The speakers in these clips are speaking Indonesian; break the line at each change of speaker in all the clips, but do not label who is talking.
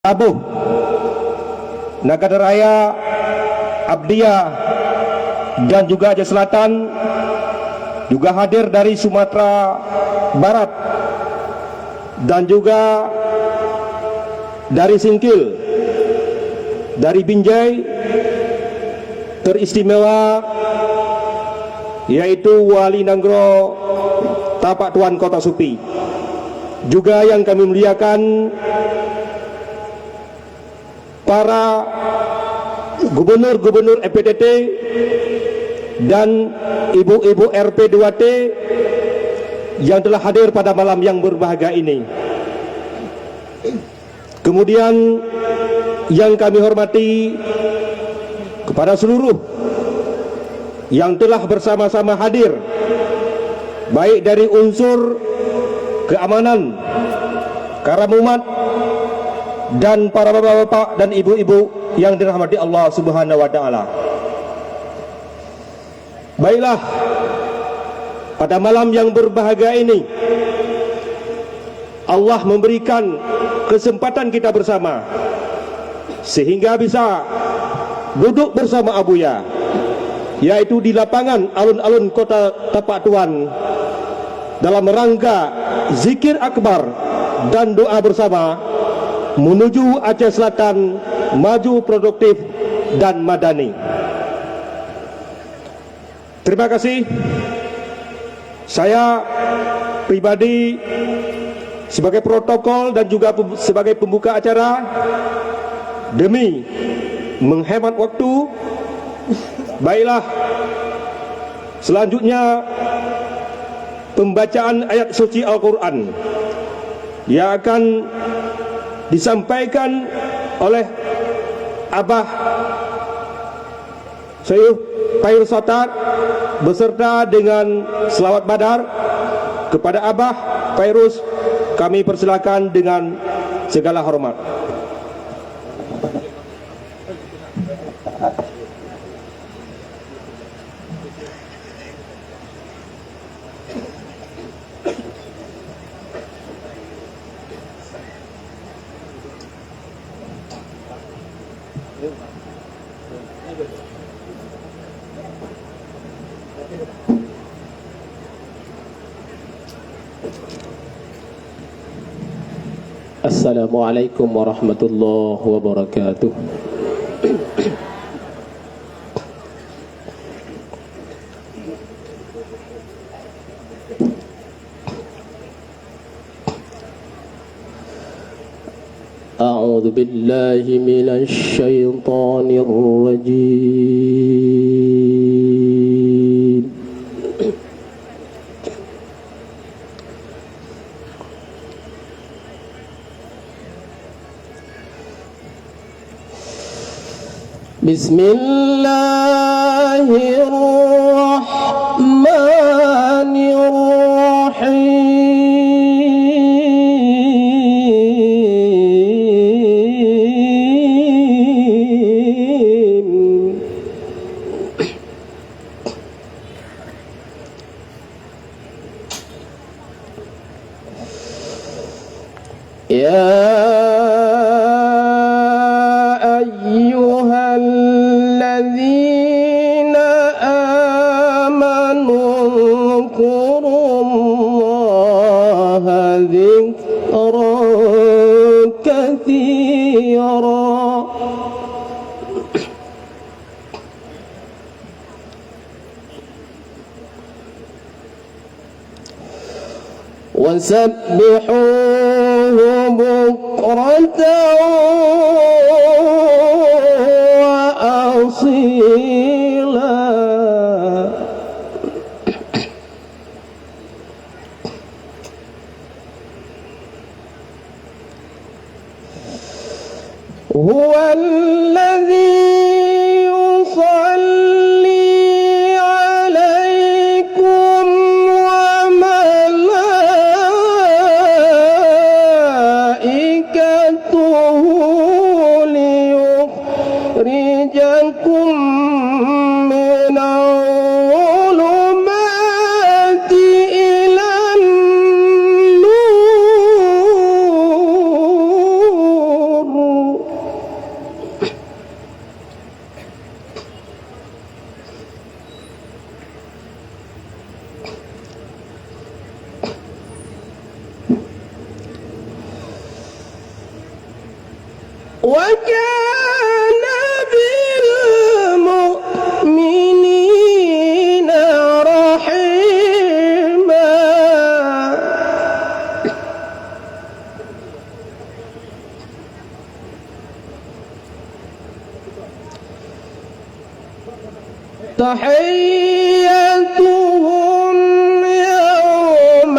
Abu Nagara Raya, Abdiya dan juga Aceh Selatan, juga hadir dari Sumatera Barat dan juga dari Singkil, dari Binjai, teristimewa yaitu Wali Nanggro Tapak Tuan Kota Supi. Juga yang kami muliakan para gubernur-gubernur EPTT dan ibu-ibu RP 2T yang telah hadir pada malam yang berbahagia ini. Kemudian yang kami hormati kepada seluruh yang telah bersama-sama hadir, baik dari unsur keamanan, karamumat, dan para bapak-bapak dan ibu-ibu yang dirahmati Allah Subhanahu wa taala. Baiklah, pada malam yang berbahagia ini Allah memberikan kesempatan kita bersama sehingga bisa duduk bersama Abuya, yaitu di lapangan alun-alun Kota Tapak Tuan, dalam rangka zikir akbar dan doa bersama menuju Aceh Selatan maju, produktif dan madani. Terima kasih. Saya pribadi sebagai protokol dan juga sebagai pembuka acara, demi menghemat waktu, baiklah, selanjutnya pembacaan ayat suci Al-Quran yang akan disampaikan oleh Abah Syekh Fairuz Satar beserta dengan selawat badar. Kepada Abah Fairuz kami persilakan dengan segala hormat.
Assalamualaikum warahmatullahi wabarakatuh. A'udzu billahi minasy syaithanir rajim. Bismillahirrahmanirrahim. Ya وسبحوه بكرة وأصيلا هو الذي وكان بالمؤمنين رحيما. تحيتهم يوم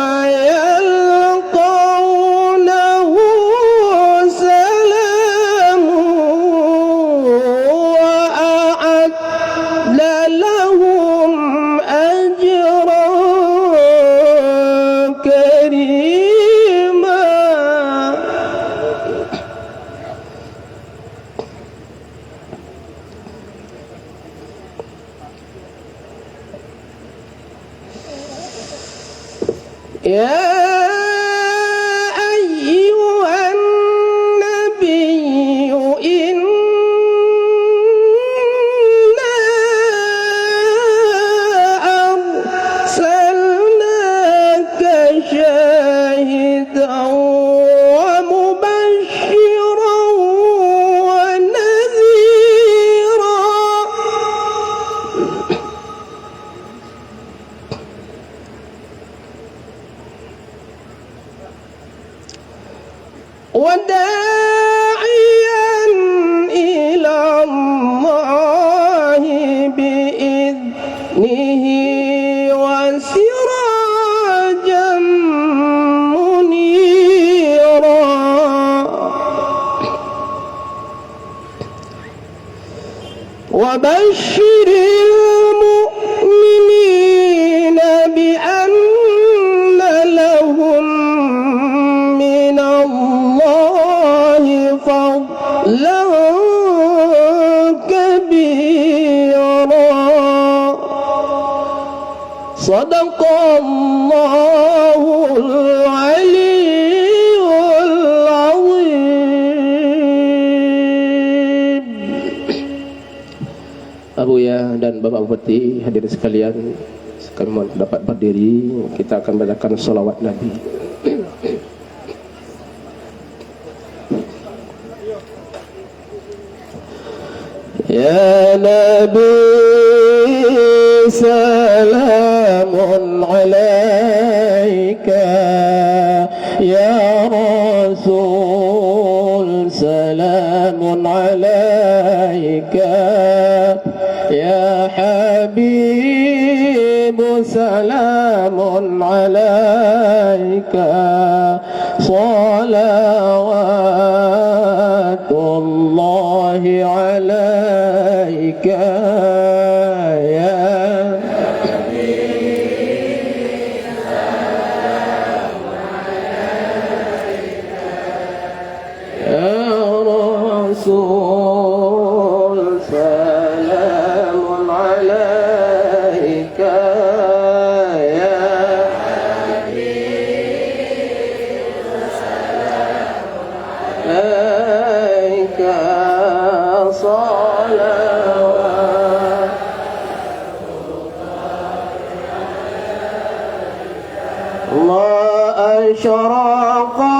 يلقونه سلام وأعد لهم أجرا كريما. يا أيها النبي إنا أرسلناك شاهدا ومبشرا ونذيرا. وداعيا إلى الله بإذنه وسراجا منيرا. وبشر المؤمنين بأن لهم من الله فضلا كبيرا. صدق الله العلي العظيم. Abuya dan Bapak Bupati, hadirin sekalian, kami mohon dapat berdiri. Kita akan bacakan sholawat Nabi. Ya Nabi salamun alaika, ya Rasul salamun alaika, ya Habib salamun alaika, salawatullahi alaika, ya Rasul salamun alaika, ya alaika, salawat Allah ashraqa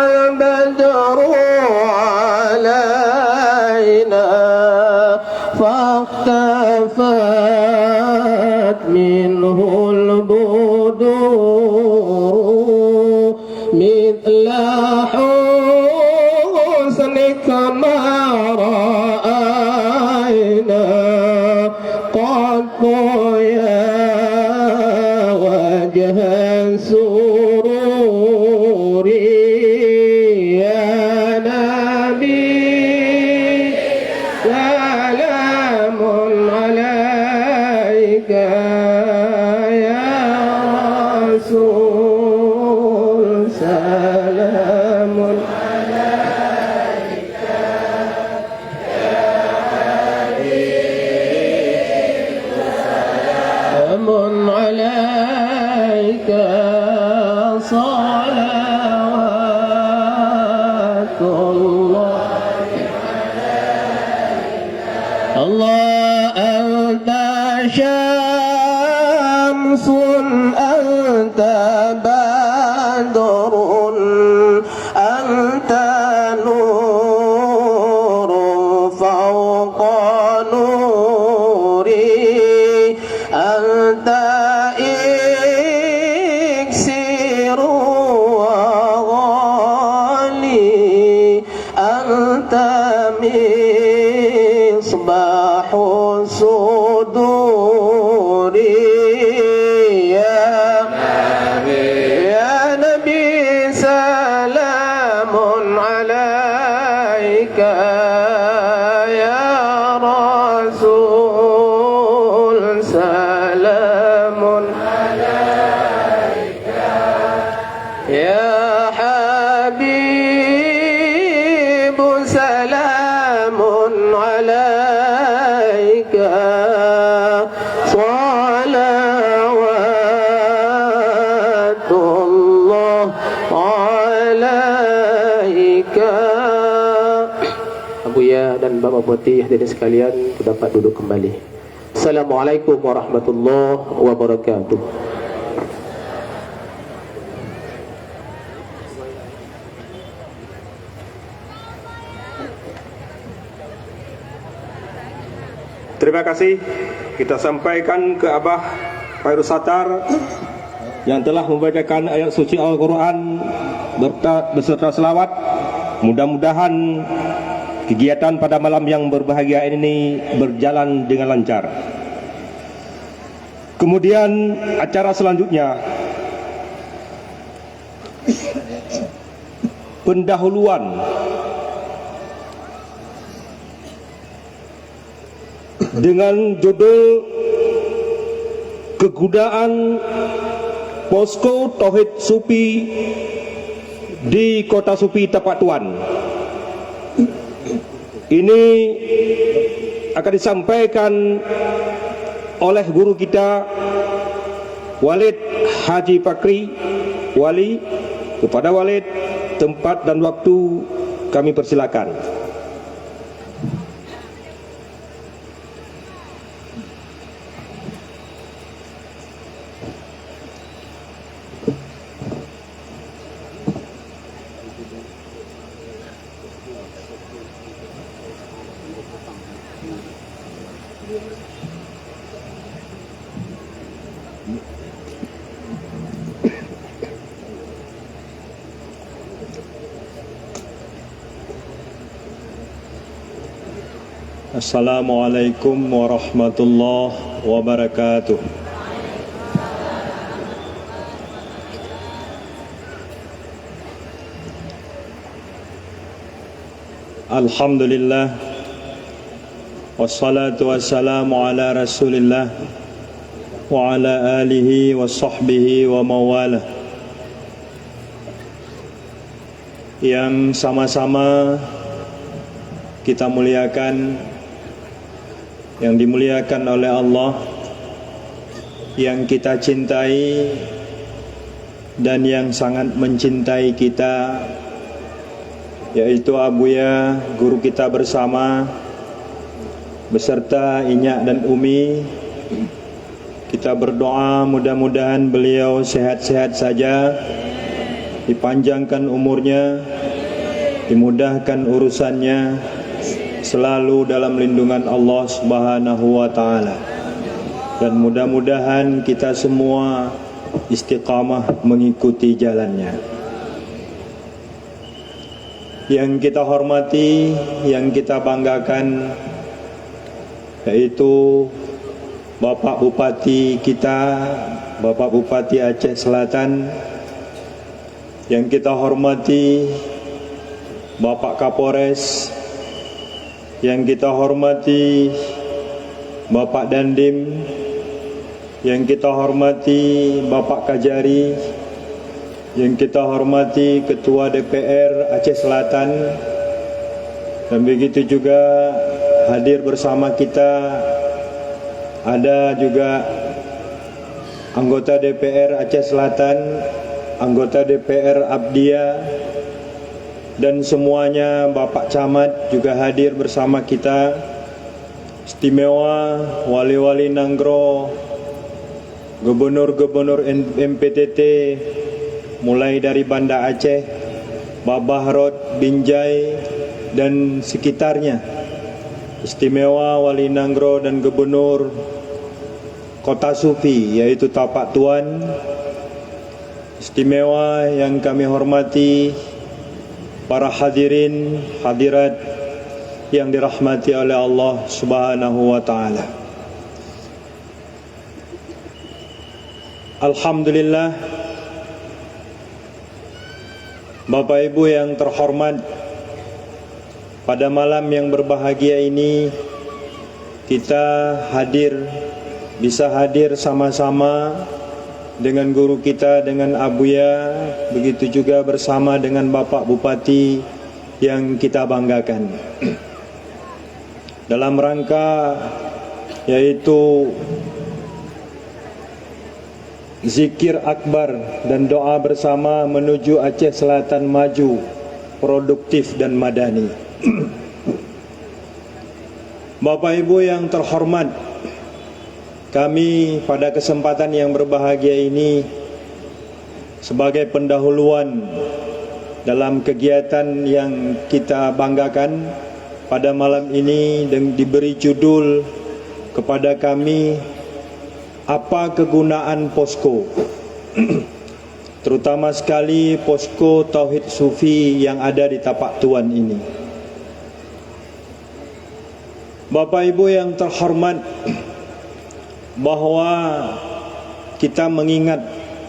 al-badru alayna فاختفت منه البدور مثل حسنك ما رأينا قط يا وجه السرور يا نبي سلام عليك يا رسول سلام عليك يا حبيب سلام عليك صلوات الله الله أنت شمس أنت بدر أنت نور Anta misbahu suduri ya Nabi salamun alaika ya Rasul salamun alaika ya Habib salamun alaika salawatullah alaika. Abuya dan Bapak Putih hadirin sekalian, dapat duduk kembali. Assalamualaikum warahmatullahi wabarakatuh.
Terima kasih kita sampaikan ke Abah Khairul Sattar yang telah membacakan ayat suci Al-Quran beserta selawat. Mudah-mudahan kegiatan pada malam yang berbahagia ini berjalan dengan lancar. Kemudian acara selanjutnya, pendahuluan dengan judul Kegunaan Posko Tauhid Supi di Kota Supi Tapak Tuan. Ini akan disampaikan oleh guru kita Walid Haji Fakri Wali. Kepada Walid, tempat dan waktu kami persilakan.
Assalamualaikum warahmatullahi wabarakatuh. Alhamdulillah, wassalatu wassalamu ala rasulillah wa ala alihi wa sahbihi wa mawalah. Yang sama-sama kita muliakan, yang dimuliakan oleh Allah, yang kita cintai dan yang sangat mencintai kita, yaitu Abuya, guru kita bersama, beserta Inyak dan Umi. Kita berdoa mudah-mudahan beliau sehat-sehat saja, dipanjangkan umurnya, dimudahkan urusannya, selalu dalam lindungan Allah Subhanahu wa ta'ala. Dan mudah-mudahan kita semua istiqamah mengikuti jalannya. Yang kita hormati, yang kita banggakan, yaitu Bapak Bupati kita, Bapak Bupati Aceh Selatan. Yang kita hormati Bapak Kapolres, yang kita hormati Bapak Dandim, yang kita hormati Bapak Kajari, yang kita hormati Ketua DPR Aceh Selatan, dan begitu juga hadir bersama kita ada juga anggota DPR Aceh Selatan, anggota DPR Abdia, dan semuanya, Bapak Camat juga hadir bersama kita, istimewa wali-wali Nanggro, gubernur-gubernur MPTT mulai dari Banda Aceh, Babah Rod, Binjai dan sekitarnya, istimewa wali Nanggro dan gubernur Kota Supi yaitu Tapak Tuan, istimewa yang kami hormati para hadirin hadirat yang dirahmati oleh Allah Subhanahu wa taala. Alhamdulillah, Bapak Ibu yang terhormat, pada malam yang berbahagia ini kita bisa hadir sama-sama dengan guru kita, dengan Abuya, begitu juga bersama dengan Bapak Bupati yang kita banggakan. Dalam rangka yaitu zikir akbar dan doa bersama menuju Aceh Selatan maju, produktif dan madani. Bapak Ibu yang terhormat, kami pada kesempatan yang berbahagia ini sebagai pendahuluan dalam kegiatan yang kita banggakan pada malam ini dan diberi judul kepada kami, apa kegunaan posko, terutama sekali posko Tauhid Sufi yang ada di Tapak Tuan ini. Bapak Ibu yang terhormat, bahwa kita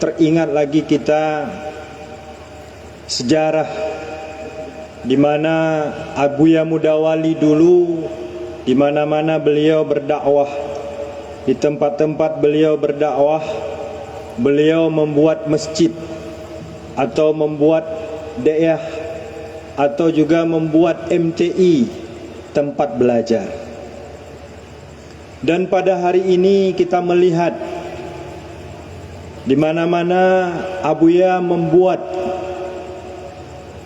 teringat lagi kita sejarah di mana Abuya Mudawali dulu di mana-mana beliau berdakwah, di tempat-tempat beliau berdakwah, beliau membuat masjid atau membuat daerah atau juga membuat MTI, tempat belajar. Dan pada hari ini kita melihat di mana-mana Abuya membuat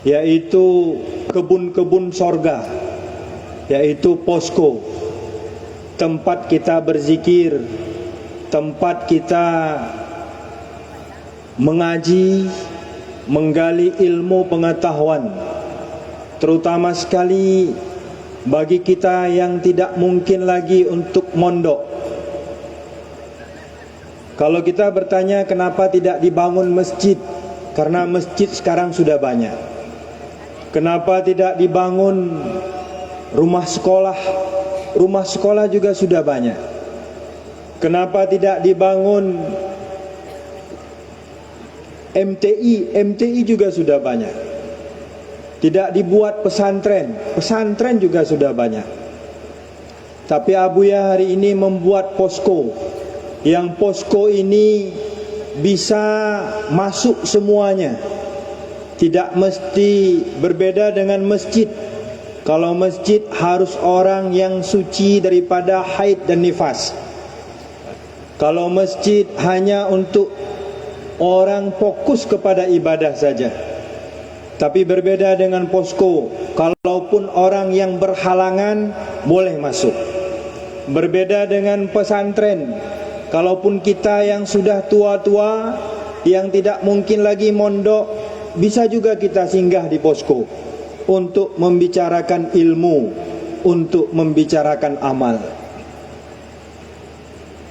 yaitu kebun-kebun sorga, yaitu posko, tempat kita berzikir, tempat kita mengaji, menggali ilmu pengetahuan, terutama sekali bagi kita yang tidak mungkin lagi untuk mondok. Kalau kita bertanya kenapa tidak dibangun masjid, karena masjid sekarang sudah banyak. Kenapa tidak dibangun rumah sekolah? Rumah sekolah juga sudah banyak. Kenapa tidak dibangun MTI? MTI juga sudah banyak. Tidak dibuat pesantren, pesantren juga sudah banyak. Tapi Abuya hari ini membuat posko, yang posko ini bisa masuk semuanya. Tidak mesti berbeda dengan masjid. Kalau masjid harus orang yang suci daripada haid dan nifas. Kalau masjid hanya untuk orang fokus kepada ibadah saja. Tapi berbeda dengan posko, kalaupun orang yang berhalangan boleh masuk. Berbeda dengan pesantren, kalaupun kita yang sudah tua-tua, yang tidak mungkin lagi mondok, bisa juga kita singgah di posko untuk membicarakan ilmu, untuk membicarakan amal.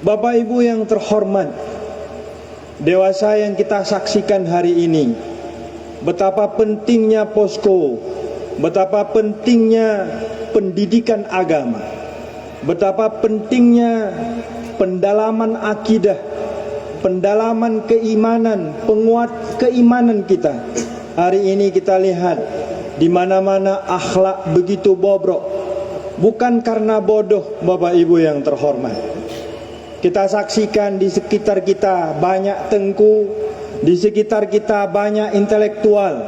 Bapak Ibu yang terhormat, dewasa yang kita saksikan hari ini, betapa pentingnya posko, betapa pentingnya pendidikan agama, betapa pentingnya pendalaman akidah, pendalaman keimanan, penguat keimanan kita. Hari ini kita lihat di mana-mana akhlak begitu bobrok, bukan karena bodoh, Bapak Ibu yang terhormat. Kita saksikan di sekitar kita banyak tengku, di sekitar kita banyak intelektual,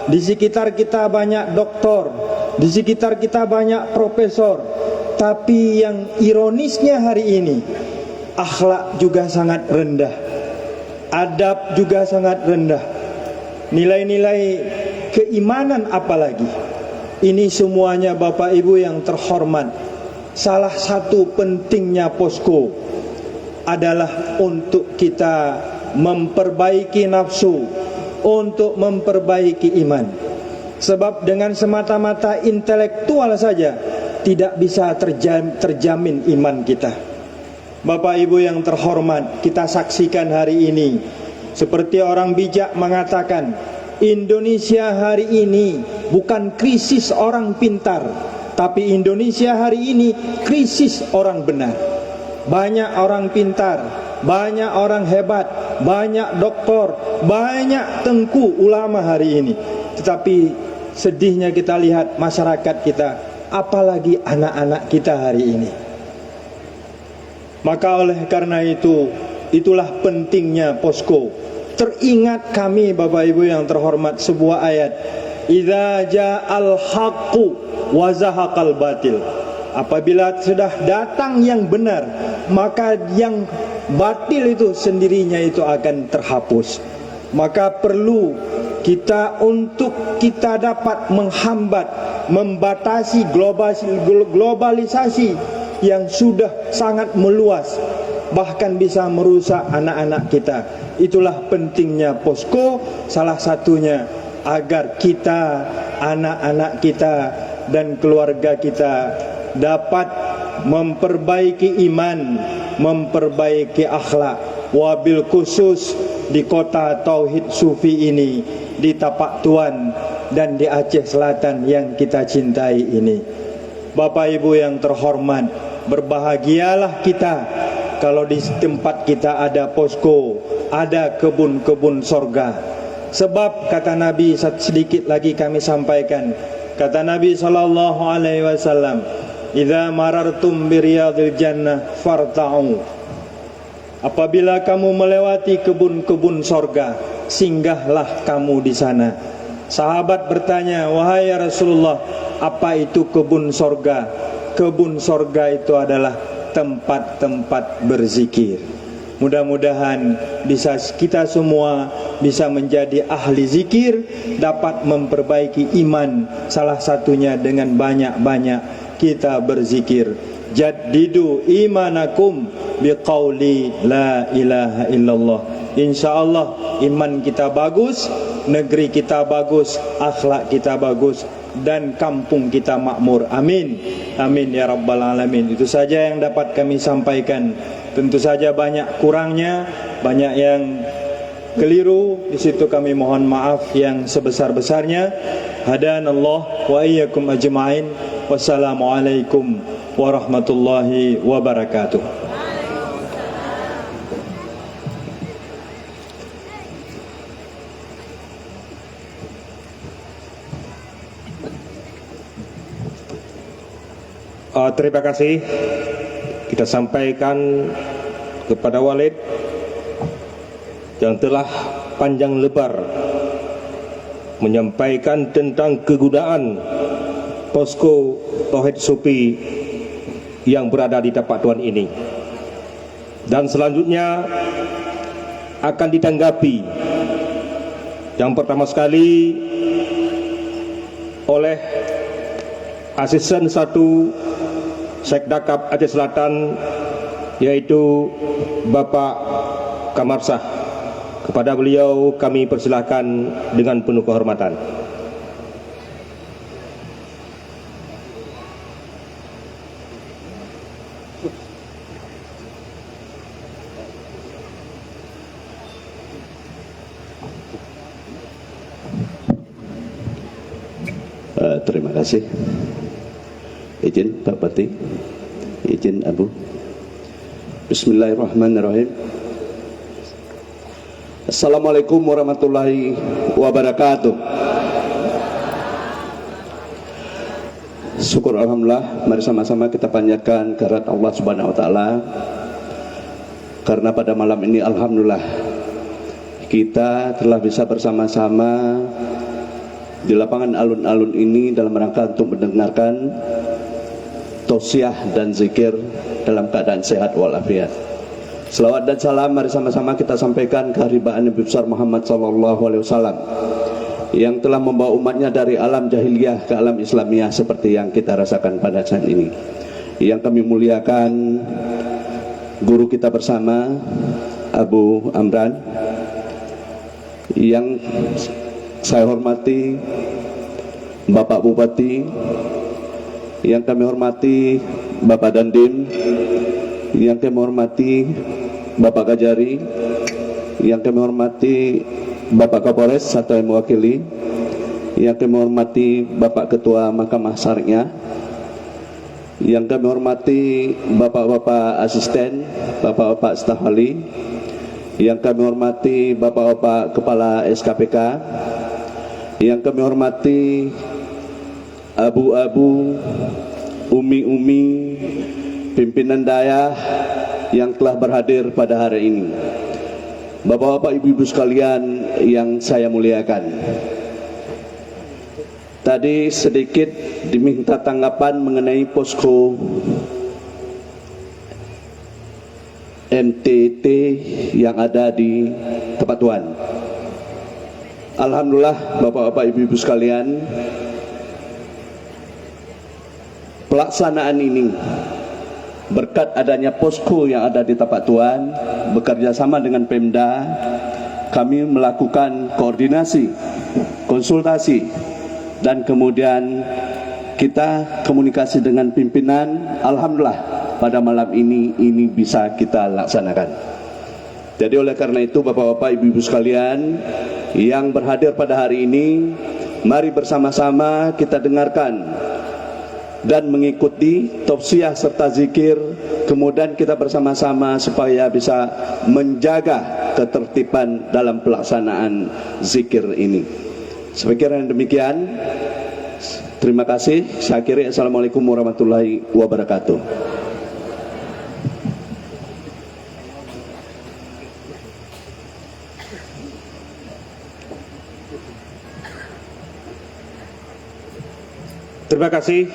di sekitar kita banyak doktor, di sekitar kita banyak profesor. Tapi yang ironisnya hari ini, akhlak juga sangat rendah, adab juga sangat rendah, nilai-nilai keimanan apalagi. Ini semuanya Bapak Ibu yang terhormat, salah satu pentingnya posko adalah untuk kita memperbaiki nafsu, untuk memperbaiki iman. Sebab dengan semata-mata intelektual saja tidak bisa terjamin iman kita. Bapak Ibu yang terhormat, kita saksikan hari ini, seperti orang bijak mengatakan, Indonesia hari ini bukan krisis orang pintar, tapi Indonesia hari ini krisis orang benar. Banyak orang pintar, banyak orang hebat, banyak doktor, banyak tengku ulama hari ini. Tetapi sedihnya kita lihat masyarakat kita, apalagi anak-anak kita hari ini. Maka oleh karena itu, itulah pentingnya posko. Teringat kami Bapak Ibu yang terhormat sebuah ayat, idza ja'al haqqu wa zahaqal batil. Apabila sudah datang yang benar, maka yang batil itu sendirinya itu akan terhapus. Maka perlu kita untuk kita dapat menghambat, membatasi globalisasi yang sudah sangat meluas, bahkan bisa merusak anak-anak kita. Itulah pentingnya posko, salah satunya agar kita, anak-anak kita dan keluarga kita dapat memperbaiki iman, memperbaiki akhlak. Wabil khusus di kota Tauhid Sufi ini, di Tapak Tuan dan di Aceh Selatan yang kita cintai ini. Bapak Ibu yang terhormat, berbahagialah kita kalau di tempat kita ada posko, ada kebun-kebun sorga. Sebab kata Nabi, sedikit lagi kami sampaikan, kata Nabi SAW, idza marartum biriyadil jannah farta'u. Apabila kamu melewati kebun-kebun sorga, singgahlah kamu di sana. Sahabat bertanya, wahai ya Rasulullah, apa itu kebun sorga? Kebun sorga itu adalah tempat-tempat berzikir. Mudah-mudahan bisa kita semua bisa menjadi ahli zikir, dapat memperbaiki iman, salah satunya dengan banyak-banyak kita berzikir. Jaddidu imanakum biqauli la ilaha illallah. InsyaAllah iman kita bagus, negeri kita bagus, akhlak kita bagus, dan kampung kita makmur. Amin. Amin ya rabbal alamin. Itu saja yang dapat kami sampaikan. Tentu saja banyak kurangnya, banyak yang keliru. Di situ kami mohon maaf yang sebesar-besarnya. Hadanallah wa iyyakum ajma'in. Wassalamualaikum warahmatullahi wabarakatuh.
Terima kasih kita sampaikan kepada Walid yang telah panjang lebar menyampaikan tentang kegunaan posko Tauhid Sufi yang berada di Tapak Tuan ini. Dan selanjutnya akan ditanggapi yang pertama sekali oleh Asisten 1 Sekdakap Aceh Selatan, yaitu Bapak Kamarsah. Kepada beliau kami persilahkan dengan penuh kehormatan.
Terima kasih. Izin Pak Bupati, izin Abu. Bismillahirrahmanirrahim. Assalamualaikum warahmatullahi wabarakatuh. Syukur alhamdulillah, mari sama-sama kita panjatkan kehadirat Allah Subhanahu wa taala. Karena pada malam ini alhamdulillah kita telah bisa bersama-sama di lapangan alun-alun ini dalam rangka untuk mendengarkan tausiah dan zikir dalam keadaan sehat walafiat. Selawat dan salam mari sama-sama kita sampaikan keharibaan Nabi besar Muhammad SAW yang telah membawa umatnya dari alam jahiliyah ke alam Islamiyah seperti yang kita rasakan pada saat ini. Yang kami muliakan guru kita bersama Abu Amran, yang saya hormati Bapak Bupati, yang kami hormati Bapak Dandim, yang kami hormati Bapak Kajari, yang kami hormati Bapak Kapolres atau yang mewakili, yang kami hormati Bapak Ketua Mahkamah Syariah, yang kami hormati Bapak-Bapak Asisten, Bapak-Bapak Staf ahli, yang kami hormati Bapak-Bapak Kepala SKPK, yang kami hormati abu-abu, umi-umi, pimpinan dayah yang telah berhadir pada hari ini, Bapak-bapak, ibu-ibu sekalian yang saya muliakan. Tadi sedikit diminta tanggapan mengenai posko MTT yang ada di tempat Tuan. Alhamdulillah Bapak-bapak, ibu-ibu sekalian, pelaksanaan ini berkat adanya posko yang ada di tempat Tuan, bekerja sama dengan Pemda, kami melakukan koordinasi, konsultasi, dan kemudian kita komunikasi dengan pimpinan. Alhamdulillah pada malam ini bisa kita laksanakan. Jadi oleh karena itu Bapak-bapak, ibu-ibu sekalian yang berhadir pada hari ini, mari bersama-sama kita dengarkan dan mengikuti tausiah serta zikir, kemudian kita bersama-sama supaya bisa menjaga ketertiban dalam pelaksanaan zikir ini. Sekian demikian, terima kasih. Saya akhiri. Assalamualaikum warahmatullahi wabarakatuh.
Terima kasih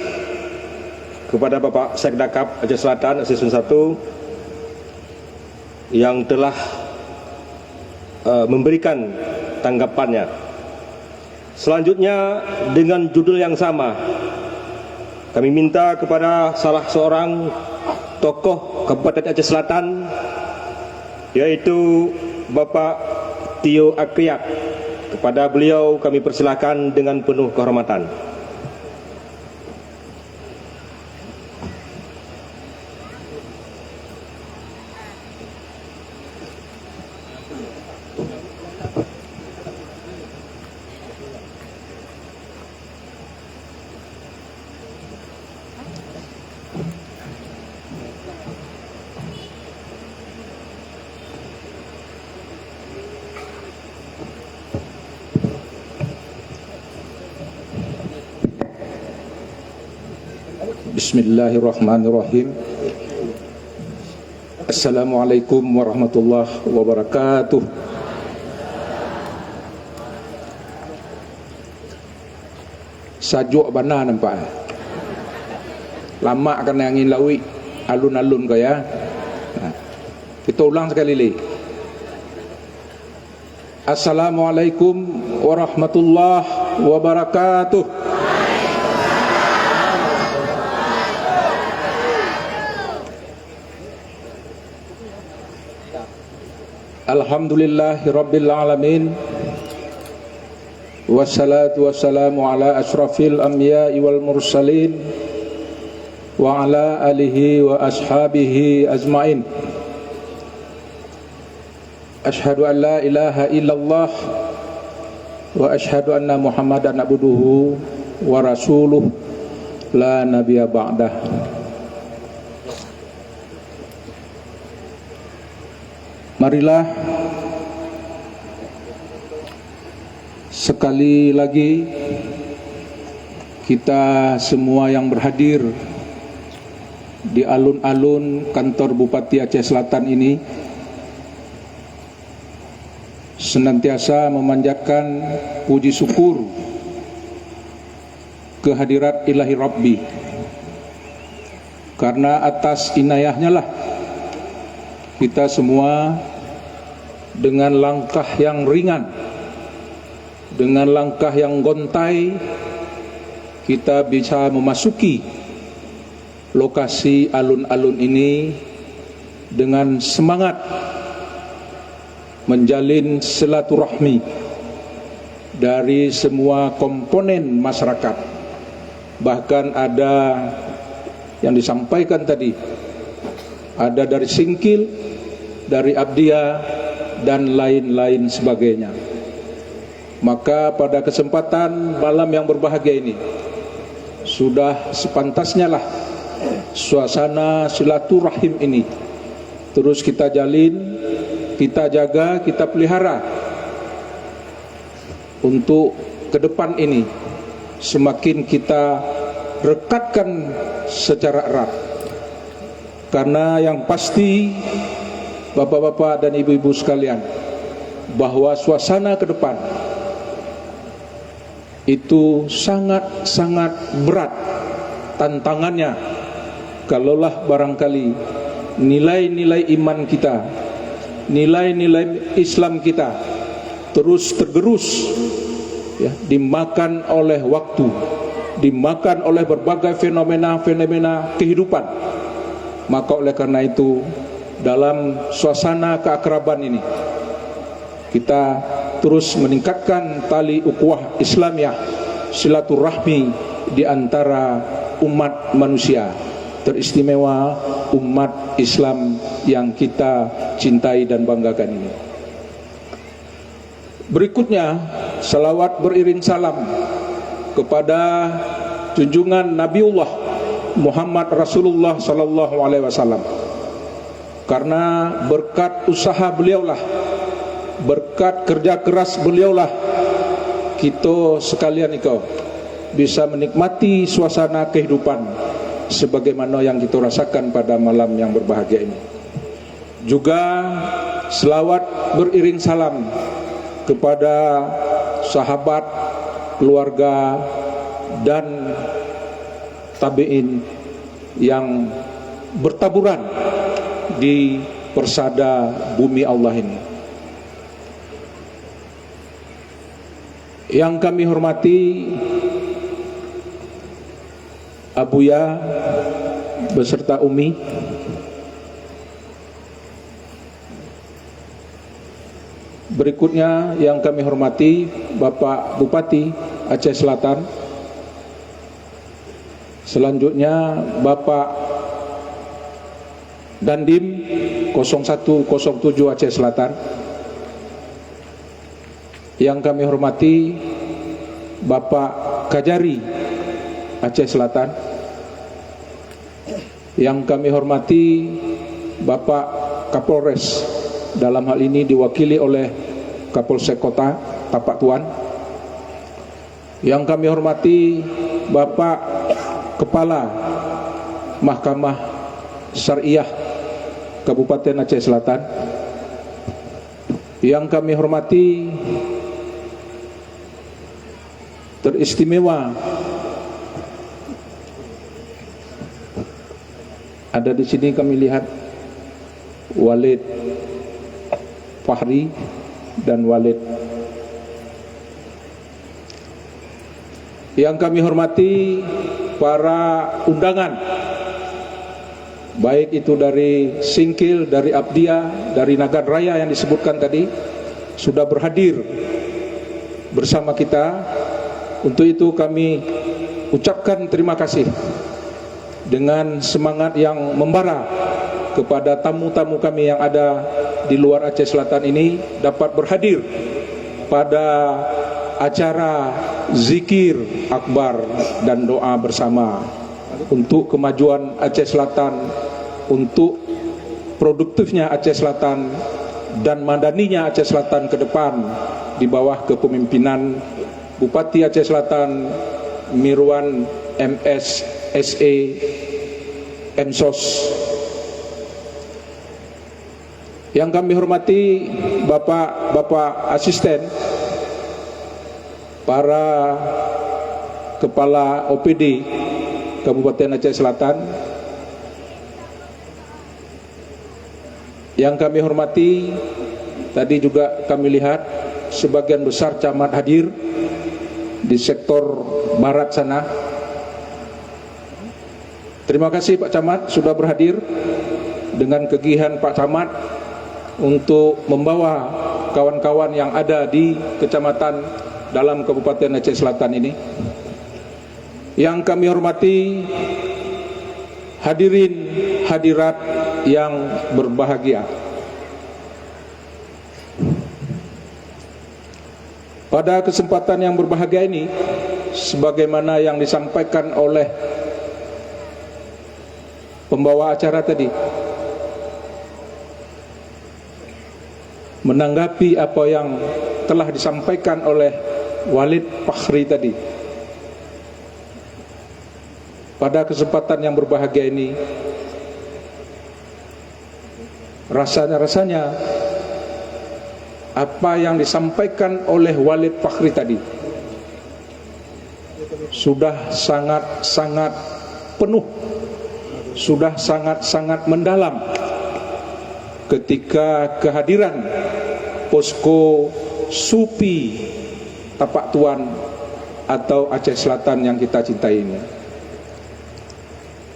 kepada Bapak Sekdakap Aceh Selatan Asisten 1 yang telah memberikan tanggapannya. Selanjutnya dengan judul yang sama, kami minta kepada salah seorang tokoh Kabupaten Aceh Selatan, yaitu Bapak Tio Akriak. Kepada beliau kami persilakan dengan penuh kehormatan.
Bismillahirrahmanirrahim. Assalamualaikum warahmatullahi wabarakatuh. Sajuk bana nampak. Lama kan angin lawi, alun-alun kau ya. Kita ulang sekali lagi. Assalamualaikum warahmatullahi wabarakatuh. Alhamdulillahi Rabbil Alamin. Wassalatu wassalamu ala ashrafil anbiya'i wal mursalin wa ala alihi wa ashabihi ajma'in. Ashhadu an la ilaha illallah wa ashhadu anna Muhammadan abduhu wa rasuluh la nabiyya ba'dah. Marilah sekali lagi kita semua yang berhadir di alun-alun kantor Bupati Aceh Selatan ini senantiasa memanjatkan puji syukur kehadirat Ilahi Rabbi, karena atas inayahnya lah kita semua dengan langkah yang ringan, dengan langkah yang gontai, kita bisa memasuki lokasi alun-alun ini dengan semangat menjalin silaturahmi dari semua komponen masyarakat. Bahkan ada yang disampaikan tadi, ada dari Singkil, dari Abdia, dan lain-lain sebagainya. Maka pada kesempatan malam yang berbahagia ini, sudah sepantasnya lah suasana silaturahim ini terus kita jalin, kita jaga, kita pelihara untuk ke depan ini semakin kita rekatkan secara erat. Karena yang pasti bapak-bapak dan ibu-ibu sekalian, bahwa suasana ke depan itu sangat-sangat berat tantangannya, kalaulah barangkali nilai-nilai iman kita, nilai-nilai Islam kita terus tergerus, ya, dimakan oleh waktu, dimakan oleh berbagai fenomena-fenomena kehidupan. Maka oleh karena itu, dalam suasana keakraban ini, kita terus meningkatkan tali ukhuwah Islamiyah, silaturahmi di antara umat manusia, teristimewa umat Islam yang kita cintai dan banggakan ini. Berikutnya, salawat beriring salam kepada junjungan Nabiullah Muhammad Rasulullah sallallahu alaihi wasallam. Karena berkat usaha beliaulah, berkat kerja keras beliaulah, kita sekalian ikut bisa menikmati suasana kehidupan sebagaimana yang kita rasakan pada malam yang berbahagia ini. Juga selawat beriring salam kepada sahabat, keluarga dan tabi'in yang bertaburan di persada bumi Allah ini. Yang kami hormati Abuya beserta Umi, berikutnya yang kami hormati Bapak Bupati Aceh Selatan, selanjutnya Bapak Dandim 0107 Aceh Selatan, yang kami hormati Bapak Kajari Aceh Selatan, yang kami hormati Bapak Kapolres, dalam hal ini diwakili oleh Kapolsek Kota Tapak Tuan, yang kami hormati Bapak Kepala Mahkamah Syariah Kabupaten Aceh Selatan, yang kami hormati teristimewa ada di sini, kami lihat Walid Fahri dan Walid. Yang kami hormati para undangan, baik itu dari Singkil, dari Abdia, dari Nagan Raya yang disebutkan tadi, sudah berhadir bersama kita. Untuk itu kami ucapkan terima kasih dengan semangat yang membara kepada tamu-tamu kami yang ada di luar Aceh Selatan ini dapat berhadir pada acara zikir akbar dan doa bersama untuk kemajuan Aceh Selatan, untuk produktifnya Aceh Selatan dan madaninya Aceh Selatan ke depan di bawah kepemimpinan Bupati Aceh Selatan Mirwan MS SE Ensos. Yang kami hormati Bapak asisten, para kepala OPD Kabupaten Aceh Selatan. Yang kami hormati, tadi juga kami lihat sebagian besar camat hadir di sektor barat sana. Terima kasih Pak Camat sudah berhadir dengan kegiatan Pak Camat untuk membawa kawan-kawan yang ada di kecamatan dalam Kabupaten Aceh Selatan ini. Yang kami hormati hadirin hadirat yang berbahagia, Pada kesempatan yang berbahagia ini, sebagaimana yang disampaikan oleh pembawa acara tadi, menanggapi apa yang telah disampaikan oleh Walid Fakhri tadi, pada kesempatan yang berbahagia ini, rasanya apa yang disampaikan oleh Walid Fakhri tadi sudah sangat-sangat penuh, sudah sangat-sangat mendalam ketika kehadiran posko Supi Tapak Tuan atau Aceh Selatan yang kita cintai ini.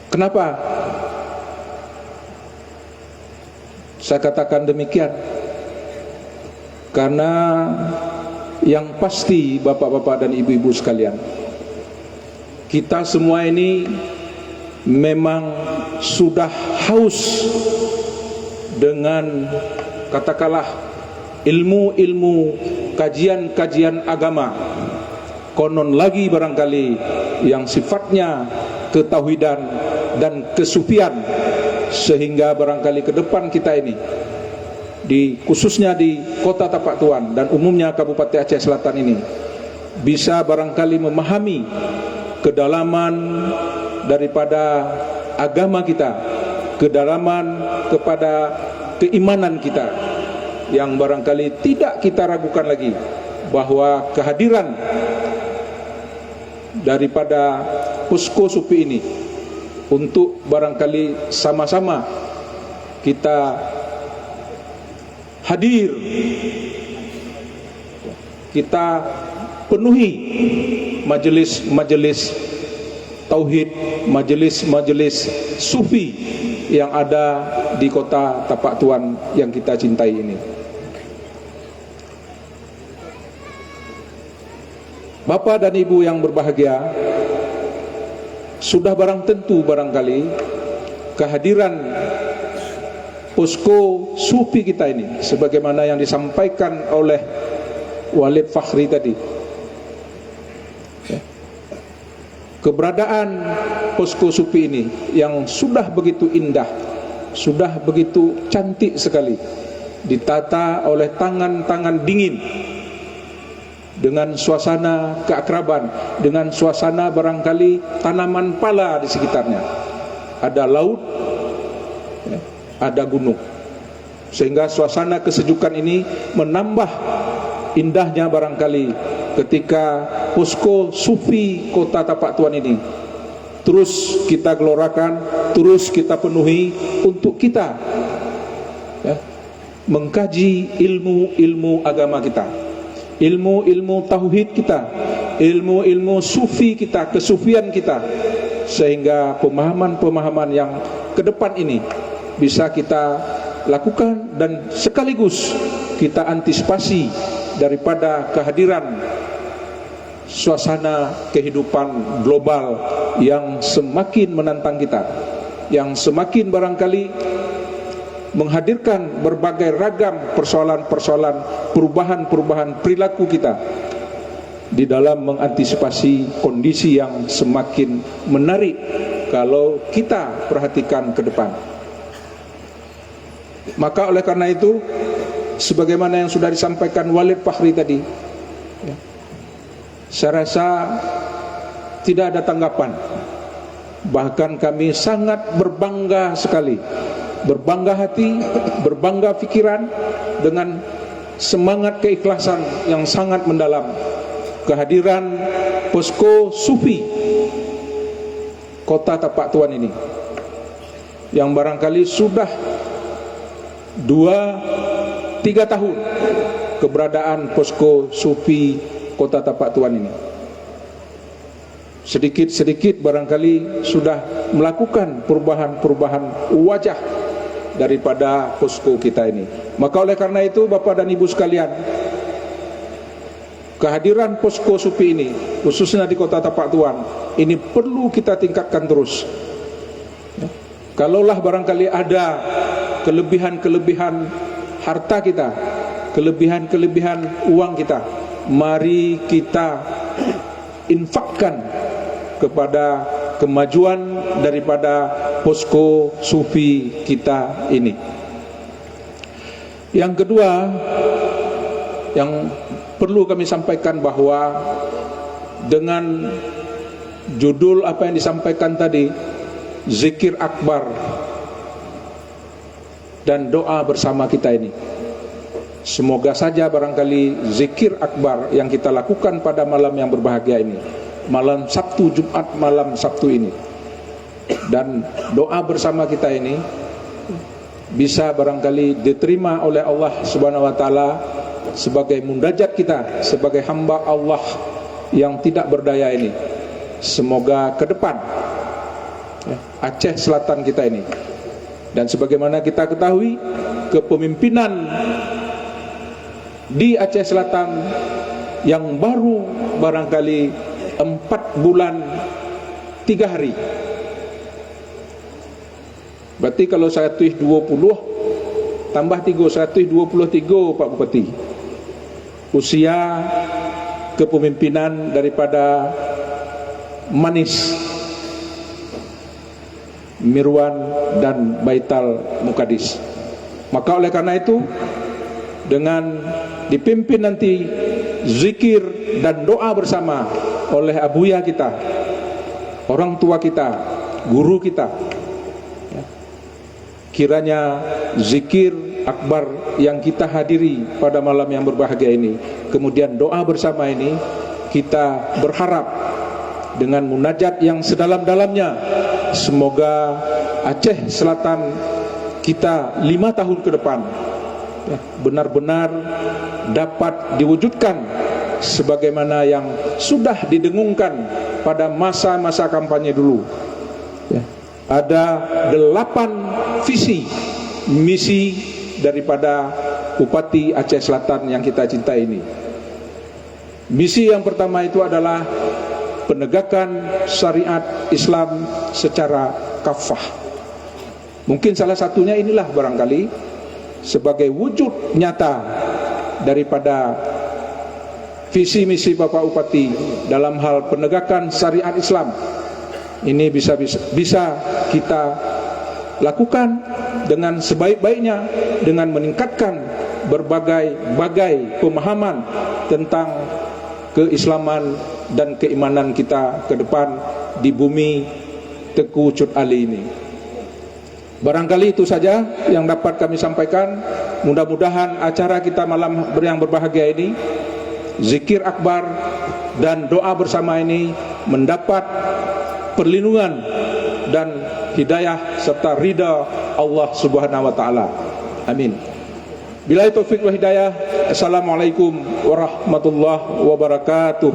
Kenapa saya katakan demikian? Karena yang pasti bapak-bapak dan ibu-ibu sekalian, kita semua ini memang sudah haus dengan katakanlah ilmu-ilmu kajian-kajian agama, konon lagi barangkali yang sifatnya ketauhidan dan kesufian, sehingga barangkali ke depan kita ini khususnya di kota Tapak Tuan dan umumnya Kabupaten Aceh Selatan ini bisa barangkali memahami kedalaman daripada agama kita, kedalaman kepada keimanan kita, yang barangkali tidak kita ragukan lagi bahwa kehadiran daripada posko Supi ini untuk barangkali sama-sama kita hadir, kita penuhi majelis-majelis tauhid, majelis-majelis sufi yang ada di kota Tapak Tuan yang kita cintai ini. Bapak dan Ibu yang berbahagia, sudah barang tentu barangkali kehadiran posko Sufi kita ini, sebagaimana yang disampaikan oleh Walid Fakhri tadi, keberadaan posko Sufi ini yang sudah begitu indah, sudah begitu cantik sekali, ditata oleh tangan-tangan dingin, dengan suasana keakraban, dengan suasana barangkali tanaman pala di sekitarnya, ada laut, ada gunung, sehingga suasana kesejukan ini menambah indahnya barangkali ketika posko Sufi kota Tapak Tuan ini terus kita gelorakan, terus kita penuhi untuk kita mengkaji ilmu-ilmu agama kita, ilmu-ilmu tauhid kita, ilmu-ilmu sufi kita, kesufian kita, sehingga pemahaman-pemahaman yang ke depan ini bisa kita lakukan dan sekaligus kita antisipasi daripada kehadiran suasana kehidupan global yang semakin menantang kita, yang semakin barangkali menghadirkan berbagai ragam persoalan-persoalan, perubahan-perubahan perilaku kita di dalam mengantisipasi kondisi yang semakin menarik kalau kita perhatikan ke depan. Maka oleh karena itu, sebagaimana yang sudah disampaikan Walid Fakhri tadi, saya rasa tidak ada tanggapan. Bahkan kami sangat berbangga sekali, berbangga hati, berbangga pikiran dengan semangat keikhlasan yang sangat mendalam kehadiran posko Sufi kota Tapak Tuan ini, yang barangkali sudah 2-3 tahun keberadaan posko Sufi kota Tapak Tuan ini. Sedikit-sedikit barangkali sudah melakukan perubahan-perubahan wajah daripada posko kita ini. Maka oleh karena itu Bapak dan Ibu sekalian, kehadiran posko Sufi ini khususnya di kota Tapak Tuan ini perlu kita tingkatkan terus. Kalaulah barangkali ada kelebihan-kelebihan harta kita, kelebihan-kelebihan uang kita, mari kita infakkan kepada kemajuan daripada posko sufi kita ini. Yang kedua yang perlu kami sampaikan bahwa dengan judul apa yang disampaikan tadi, zikir akbar dan doa bersama kita ini, semoga saja barangkali zikir akbar yang kita lakukan pada malam yang berbahagia ini, malam Sabtu, Jumat malam Sabtu ini, dan doa bersama kita ini bisa barangkali diterima oleh Allah Subhanahu wa taala sebagai munajat kita sebagai hamba Allah yang tidak berdaya ini. Semoga ke depan Aceh Selatan kita ini, dan sebagaimana kita ketahui, kepemimpinan di Aceh Selatan yang baru barangkali 4 bulan 3 hari. Berarti kalau saya tulis 20 tambah 3, saya tulis 23 Pak Bupati. Usia kepemimpinan daripada Manis, Mirwan dan Baital Mukadis. Maka oleh karena itu, dengan dipimpin nanti zikir dan doa bersama oleh abuya kita, orang tua kita, guru kita, kiranya zikir akbar yang kita hadiri pada malam yang berbahagia ini, kemudian doa bersama ini, kita berharap dengan munajat yang sedalam-dalamnya, semoga Aceh Selatan kita 5 tahun ke depan benar-benar dapat diwujudkan sebagaimana yang sudah didengungkan pada masa-masa kampanye dulu. Ada 8 visi misi daripada Bupati Aceh Selatan yang kita cintai ini. Misi yang pertama itu adalah penegakan syariat Islam secara kafah. Mungkin salah satunya inilah barangkali sebagai wujud nyata daripada visi misi Bapak Bupati dalam hal penegakan syariat Islam. Ini bisa kita lakukan dengan sebaik-baiknya, dengan meningkatkan berbagai pemahaman tentang keislaman dan keimanan kita ke depan di bumi Teku Cut Ali ini. Barangkali itu saja yang dapat kami sampaikan. Mudah-mudahan acara kita malam yang berbahagia ini, zikir akbar dan doa bersama ini, mendapat perlindungan dan hidayah serta ridha Allah Subhanahu wa taala. Amin. Billahi taufik wal hidayah. Assalamualaikum warahmatullahi wabarakatuh.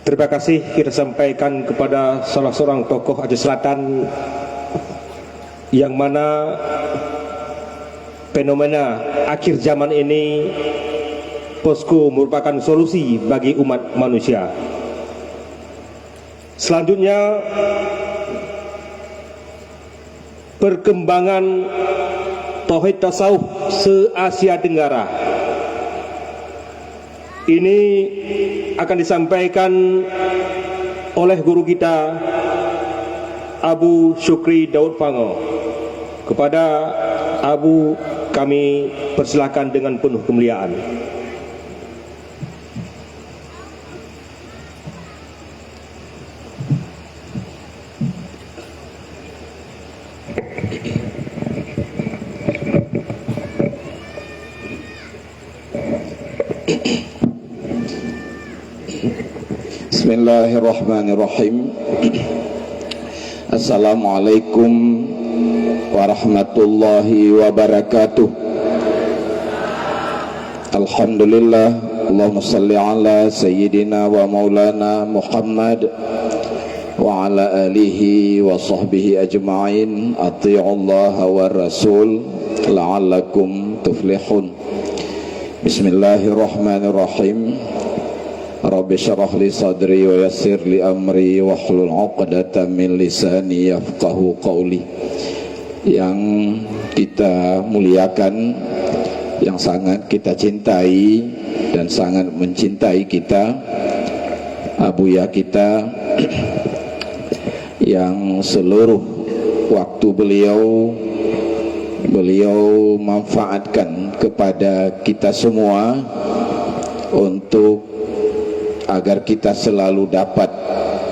Terima kasih kita sampaikan kepada salah seorang tokoh Aceh Selatan yang mana fenomena akhir zaman ini posko merupakan solusi bagi umat manusia. Selanjutnya, perkembangan tauhid tasawuf se-Asia Tenggara. Ini akan disampaikan oleh guru kita Abu Syukri Daud Pango. Kepada Abu kami persilakan dengan penuh kemuliaan.
Bismillahirrahmanirrahim. Assalamualaikum warahmatullahi wabarakatuh. Alhamdulillah, Allahumma salli ala sayyidina wa maulana Muhammad wa ala alihi wa sahbihi ajma'in. Ati'ullaha wa rasul la'allakum tuflihun. Bismillahirrahmanirrahim. Rabbi syrah li sadri wa yassir li amri wahlul 'uqdatam min lisani yafqahu qawli. Yang kita muliakan, yang sangat kita cintai dan sangat mencintai kita, abuya kita yang seluruh waktu beliau manfaatkan kepada kita semua untuk agar kita selalu dapat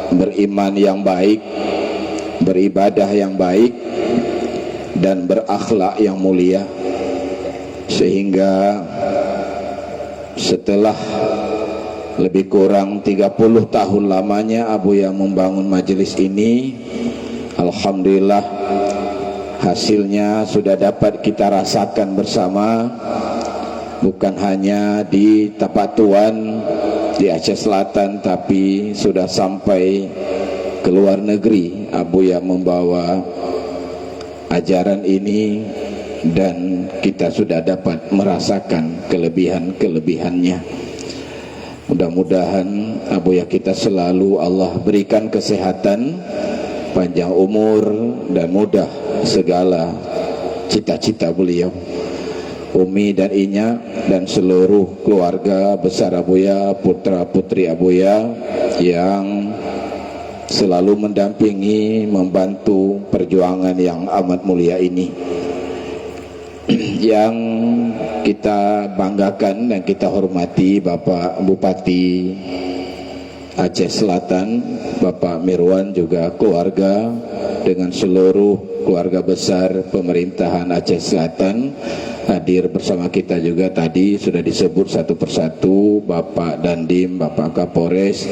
beriman yang baik, beribadah yang baik, dan berakhlak yang mulia, sehingga setelah lebih kurang 30 tahun lamanya Abuya membangun majelis ini, alhamdulillah hasilnya sudah dapat kita rasakan bersama, bukan hanya di Tapatuan di Aceh Selatan, tapi sudah sampai ke luar negeri. Abuya membawa ajaran ini dan kita sudah dapat merasakan kelebihan-kelebihannya. Mudah-mudahan abuya kita selalu Allah berikan kesehatan, panjang umur, dan mudah segala cita-cita beliau. Umi dan Inya dan seluruh keluarga besar abuya, putra-putri abuya yang selalu mendampingi, membantu perjuangan yang amat mulia ini. Yang kita banggakan dan kita hormati Bapak Bupati Aceh Selatan, Bapak Mirwan, juga keluarga dengan seluruh keluarga besar pemerintahan Aceh Selatan hadir bersama kita juga. Tadi sudah disebut satu persatu, Bapak Dandim, Bapak Kapolres,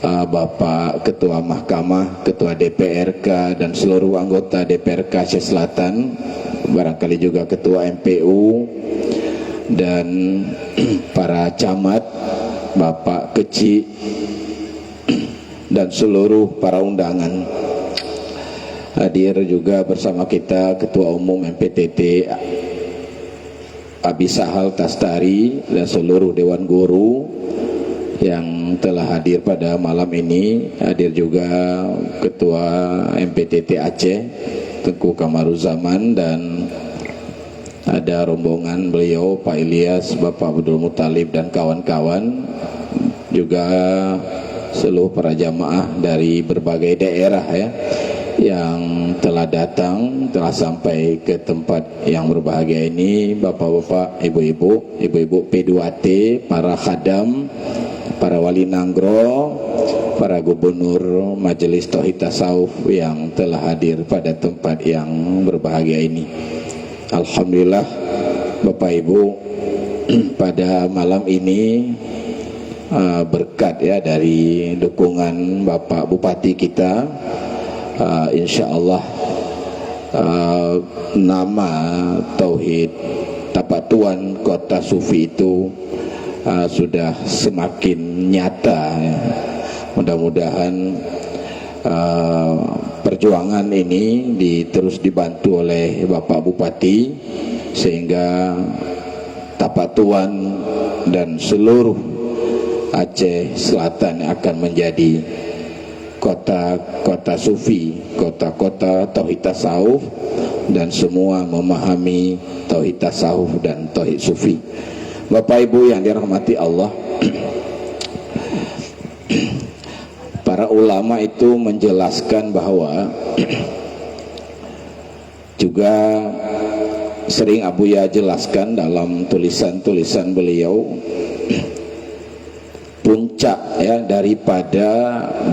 Bapak Ketua Mahkamah, Ketua DPRK, dan seluruh anggota DPRK Aceh Selatan, barangkali juga Ketua MPU, dan para camat, Bapak Kecik, dan seluruh para undangan. Hadir juga bersama kita Ketua Umum MPTT Abi Sahal Tastari dan seluruh Dewan Guru yang telah hadir pada malam ini. Hadir juga Ketua MPTT Aceh Tengku Kamaruzaman, dan ada rombongan beliau Pak Ilyas, Bapak Abdul Muttalib, dan kawan-kawan, juga seluruh para jamaah dari berbagai daerah ya yang telah datang, telah sampai ke tempat yang berbahagia ini. Bapak-bapak, ibu-ibu P2T, para khadam, para wali Nanggro, para gubernur Majelis Tauhid Tasawuf yang telah hadir pada tempat yang berbahagia ini. Alhamdulillah Bapak Ibu, pada malam ini berkat ya dari dukungan Bapak Bupati kita, insya Allah nama Tauhid Tapatuan Kota Sufi itu sudah semakin nyata ya. Mudah-mudahan perjuangan ini terus dibantu oleh Bapak Bupati, sehingga Tapatuan dan seluruh Aceh Selatan akan menjadi kota-kota sufi, kota-kota tauhid tasawuf, dan semua memahami tauhid tasawuf dan tauhid sufi. Bapak Ibu yang dirahmati Allah, para ulama itu menjelaskan bahwa juga sering Abuya jelaskan dalam tulisan-tulisan beliau, puncak ya daripada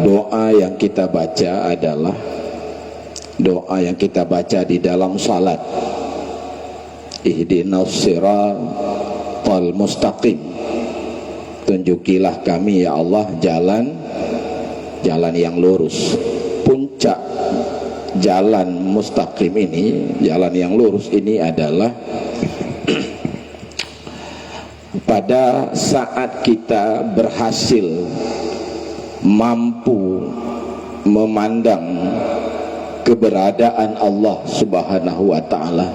doa yang kita baca adalah doa yang kita baca di dalam salat. Ihdinas siratal mustaqim, tunjukilah kami ya Allah jalan yang lurus. Puncak jalan mustaqim ini, jalan yang lurus ini adalah pada saat kita berhasil mampu memandang keberadaan Allah Subhanahu wa ta'ala,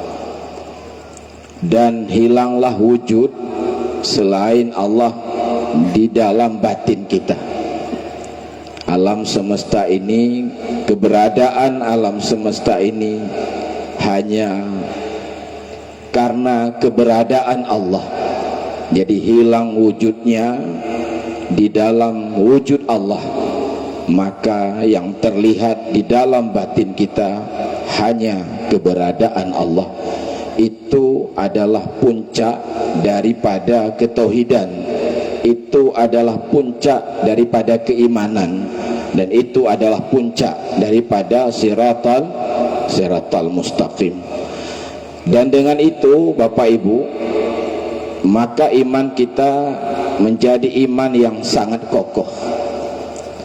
dan hilanglah wujud selain Allah di dalam batin kita. Alam semesta ini, keberadaan alam semesta ini hanya karena keberadaan Allah. Jadi hilang wujudnya di dalam wujud Allah, maka yang terlihat di dalam batin kita hanya keberadaan Allah. Itu adalah puncak daripada ketauhidan, itu adalah puncak daripada keimanan, dan itu adalah puncak daripada siratal mustaqim. Dan dengan itu Bapak Ibu, maka iman kita menjadi iman yang sangat kokoh.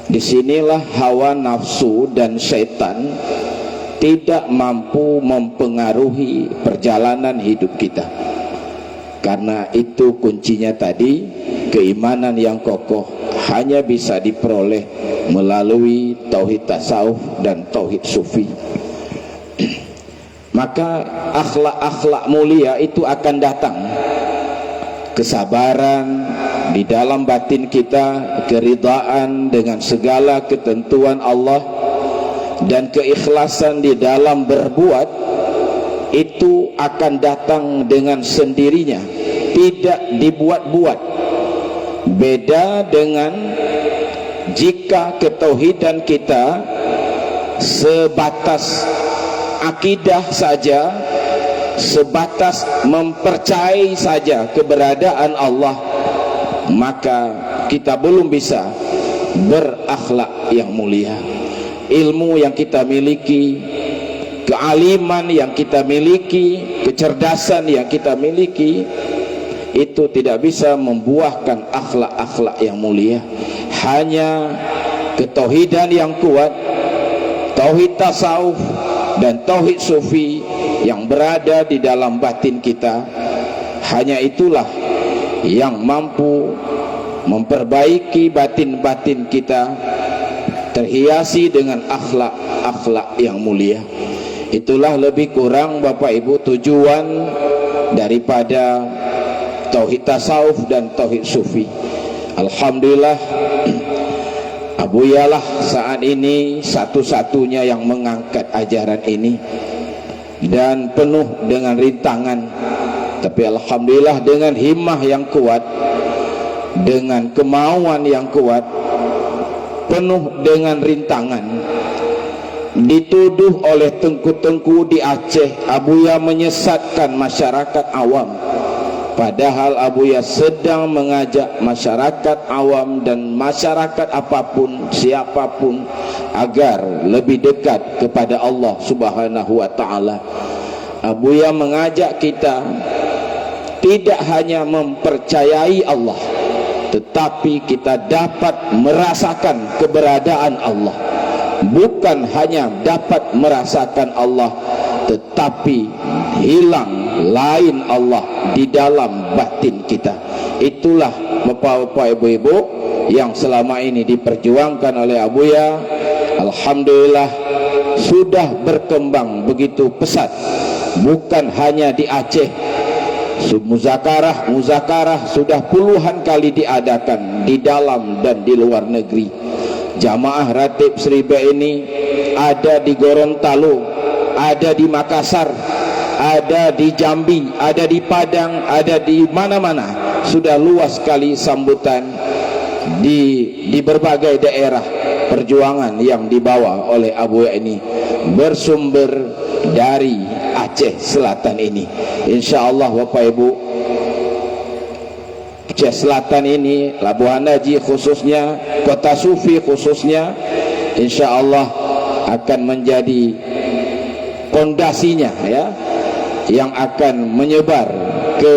Disinilah hawa nafsu dan syaitan tidak mampu mempengaruhi perjalanan hidup kita. Karena itu kuncinya tadi, keimanan yang kokoh hanya bisa diperoleh melalui tauhid tasawuf dan tauhid sufi. Maka akhlak-akhlak mulia itu akan datang. Kesabaran di dalam batin kita, keridaan dengan segala ketentuan Allah, dan keikhlasan di dalam berbuat, itu akan datang dengan sendirinya, tidak dibuat-buat. Beda dengan jika ketauhidan kita sebatas akidah saja, sebatas mempercayai saja keberadaan Allah, maka kita belum bisa berakhlak yang mulia. Ilmu yang kita miliki, kealiman yang kita miliki, kecerdasan yang kita miliki, itu tidak bisa membuahkan akhlak-akhlak yang mulia. Hanya ketauhidan yang kuat, tauhid tasawuf dan tauhid sufi yang berada di dalam batin kita, hanya itulah yang mampu memperbaiki batin-batin kita terhiasi dengan akhlak-akhlak yang mulia. Itulah lebih kurang Bapak Ibu tujuan daripada tauhid tasawuf dan tauhid sufi. Alhamdulillah, Abuya lah saat ini satu-satunya yang mengangkat ajaran ini, dan penuh dengan rintangan. Tapi alhamdulillah dengan himmah yang kuat, dengan kemauan yang kuat, penuh dengan rintangan. Dituduh oleh tengku-tengku di Aceh, Abuya menyesatkan masyarakat awam. Padahal Abuya sedang mengajak masyarakat awam dan masyarakat apapun, siapapun, agar lebih dekat kepada Allah Subhanahu wa ta'ala. Abuya mengajak kita tidak hanya mempercayai Allah, tetapi kita dapat merasakan keberadaan Allah. Bukan hanya dapat merasakan Allah, tetapi hilang lain Allah di dalam batin kita. Itulah Bapak-bapak, Ibu-ibu yang selama ini diperjuangkan oleh Abuya. Alhamdulillah sudah berkembang begitu pesat, bukan hanya di Aceh. Muzakarah sudah puluhan kali diadakan di dalam dan di luar negeri. Jamaah Ratib Seriba ini ada di Gorontalo, ada di Makassar, ada di Jambi, ada di Padang, ada di mana-mana. Sudah luas sekali sambutan di berbagai daerah. Perjuangan yang dibawa oleh Abuya ini bersumber dari Aceh Selatan ini. InsyaAllah Bapak Ibu, Aceh Selatan ini, Labuhan Haji khususnya, Kota Sufi khususnya, InsyaAllah akan menjadi pondasinya, ya, yang akan menyebar ke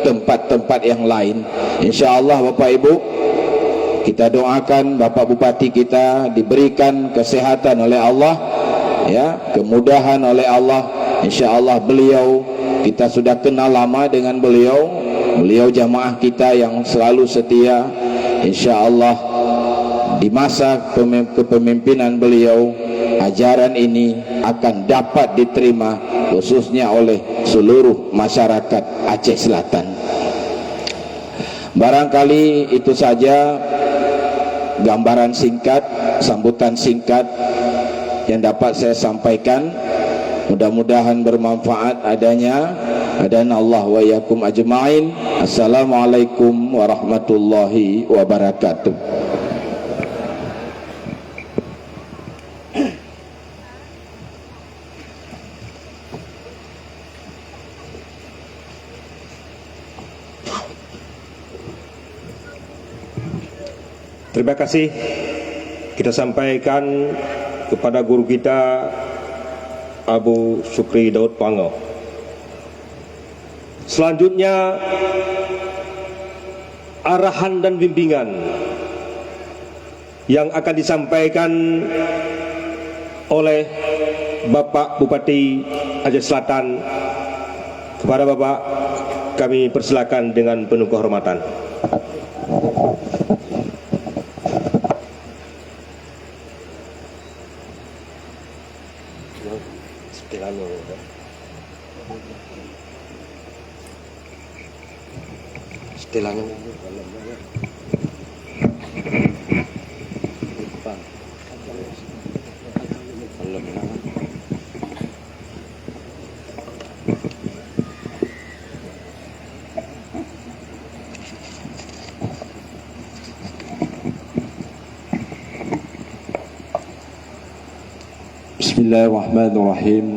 tempat-tempat yang lain. InsyaAllah Bapak Ibu, kita doakan Bapak Bupati kita diberikan kesehatan oleh Allah, ya, kemudahan oleh Allah. InsyaAllah beliau, kita sudah kenal lama dengan beliau jamaah kita yang selalu setia. InsyaAllah di masa kepemimpinan beliau, ajaran ini akan dapat diterima khususnya oleh seluruh masyarakat Aceh Selatan. Barangkali itu saja gambaran singkat, sambutan singkat yang dapat saya sampaikan. Mudah-mudahan bermanfaat adanya. Adana Allah wa iyyakum ajma'in. Assalamualaikum warahmatullahi wabarakatuh.
Terima kasih kita sampaikan kepada guru kita Abu Syukri Daud Pango. Selanjutnya arahan dan bimbingan yang akan disampaikan oleh Bapak Bupati Aceh Selatan. Kepada Bapak kami persilakan dengan penuh kehormatan.
Bismillahirrahmanirrahim.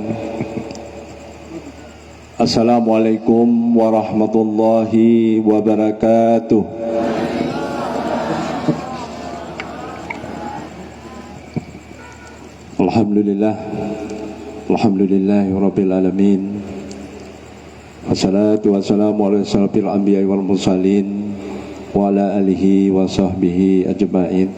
Assalamualaikum warahmatullahi wabarakatuh. Alhamdulillah, alhamdulillahi rabbil alamin. Wassalatu wassalamu ala asyrafil anbiya'i wal mursalin wa ala alihi wa sahbihi ajma'in.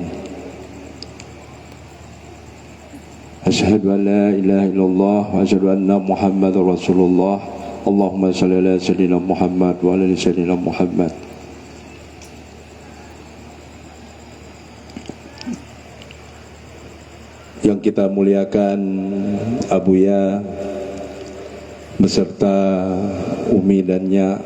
Asyhadu an la ilaha illallah wa asyhadu anna Muhammadar Rasulullah. Allahumma shalli ala sayyidina Muhammad wa ala ali sayyidina Muhammad. Yang kita muliakan Abuya beserta Umi dan Nya,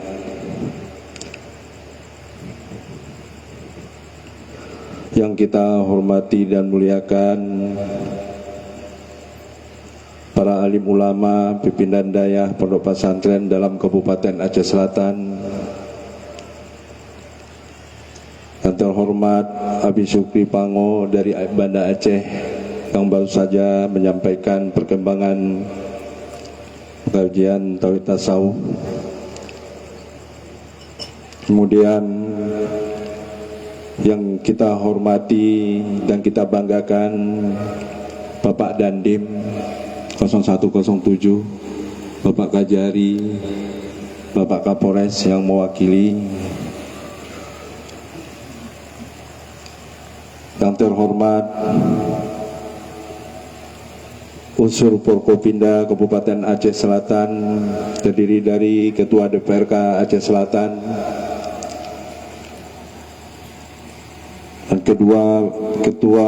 yang kita hormati dan muliakan para alim ulama, pimpinan dayah pondok pesantren dalam Kabupaten Aceh Selatan, yang terhormat Abi Syukri Pango dari Banda Aceh yang baru saja menyampaikan perkembangan kajian Tauhid Tasawuf. Kemudian yang kita hormati dan kita banggakan Bapak Dandim 0107, Bapak Kajari, Bapak Kapolres yang mewakili, yang terhormat unsur Forkopimda Kabupaten Aceh Selatan, terdiri dari Ketua DPRK Aceh Selatan dan Ketua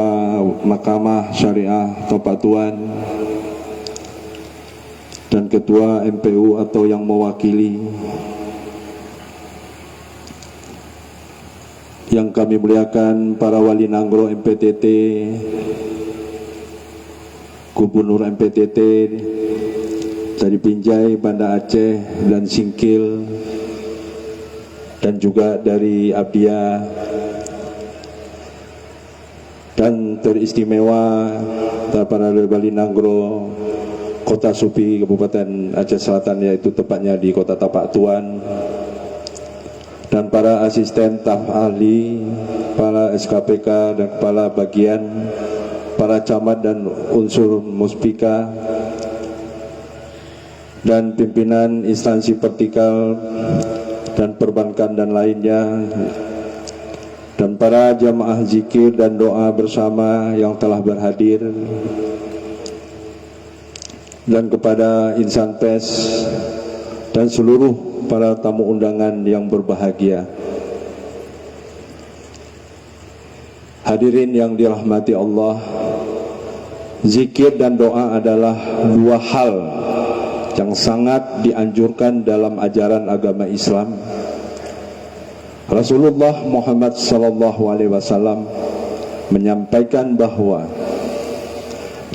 Mahkamah Syariah Topak Tuan dan Ketua MPU atau yang mewakili, yang kami muliakan para wali Nanggro MPTT, Gubernur MPTT dari Binjai, Banda Aceh dan Singkil, dan juga dari Abdia, dan teristimewa para wali Nanggro Kota Supi Kabupaten Aceh Selatan, yaitu tepatnya di Kota Tapak Tuan, dan para asisten staf ahli, para SKPK dan kepala bagian, para camat dan unsur muspika, dan pimpinan instansi vertikal dan perbankan dan lainnya, dan para jamaah zikir dan doa bersama yang telah berhadir, dan kepada insan pers dan seluruh para tamu undangan yang berbahagia. Hadirin yang dirahmati Allah, zikir dan doa adalah dua hal yang sangat dianjurkan dalam ajaran agama Islam.
Rasulullah Muhammad sallallahu alaihi wasallam menyampaikan bahwa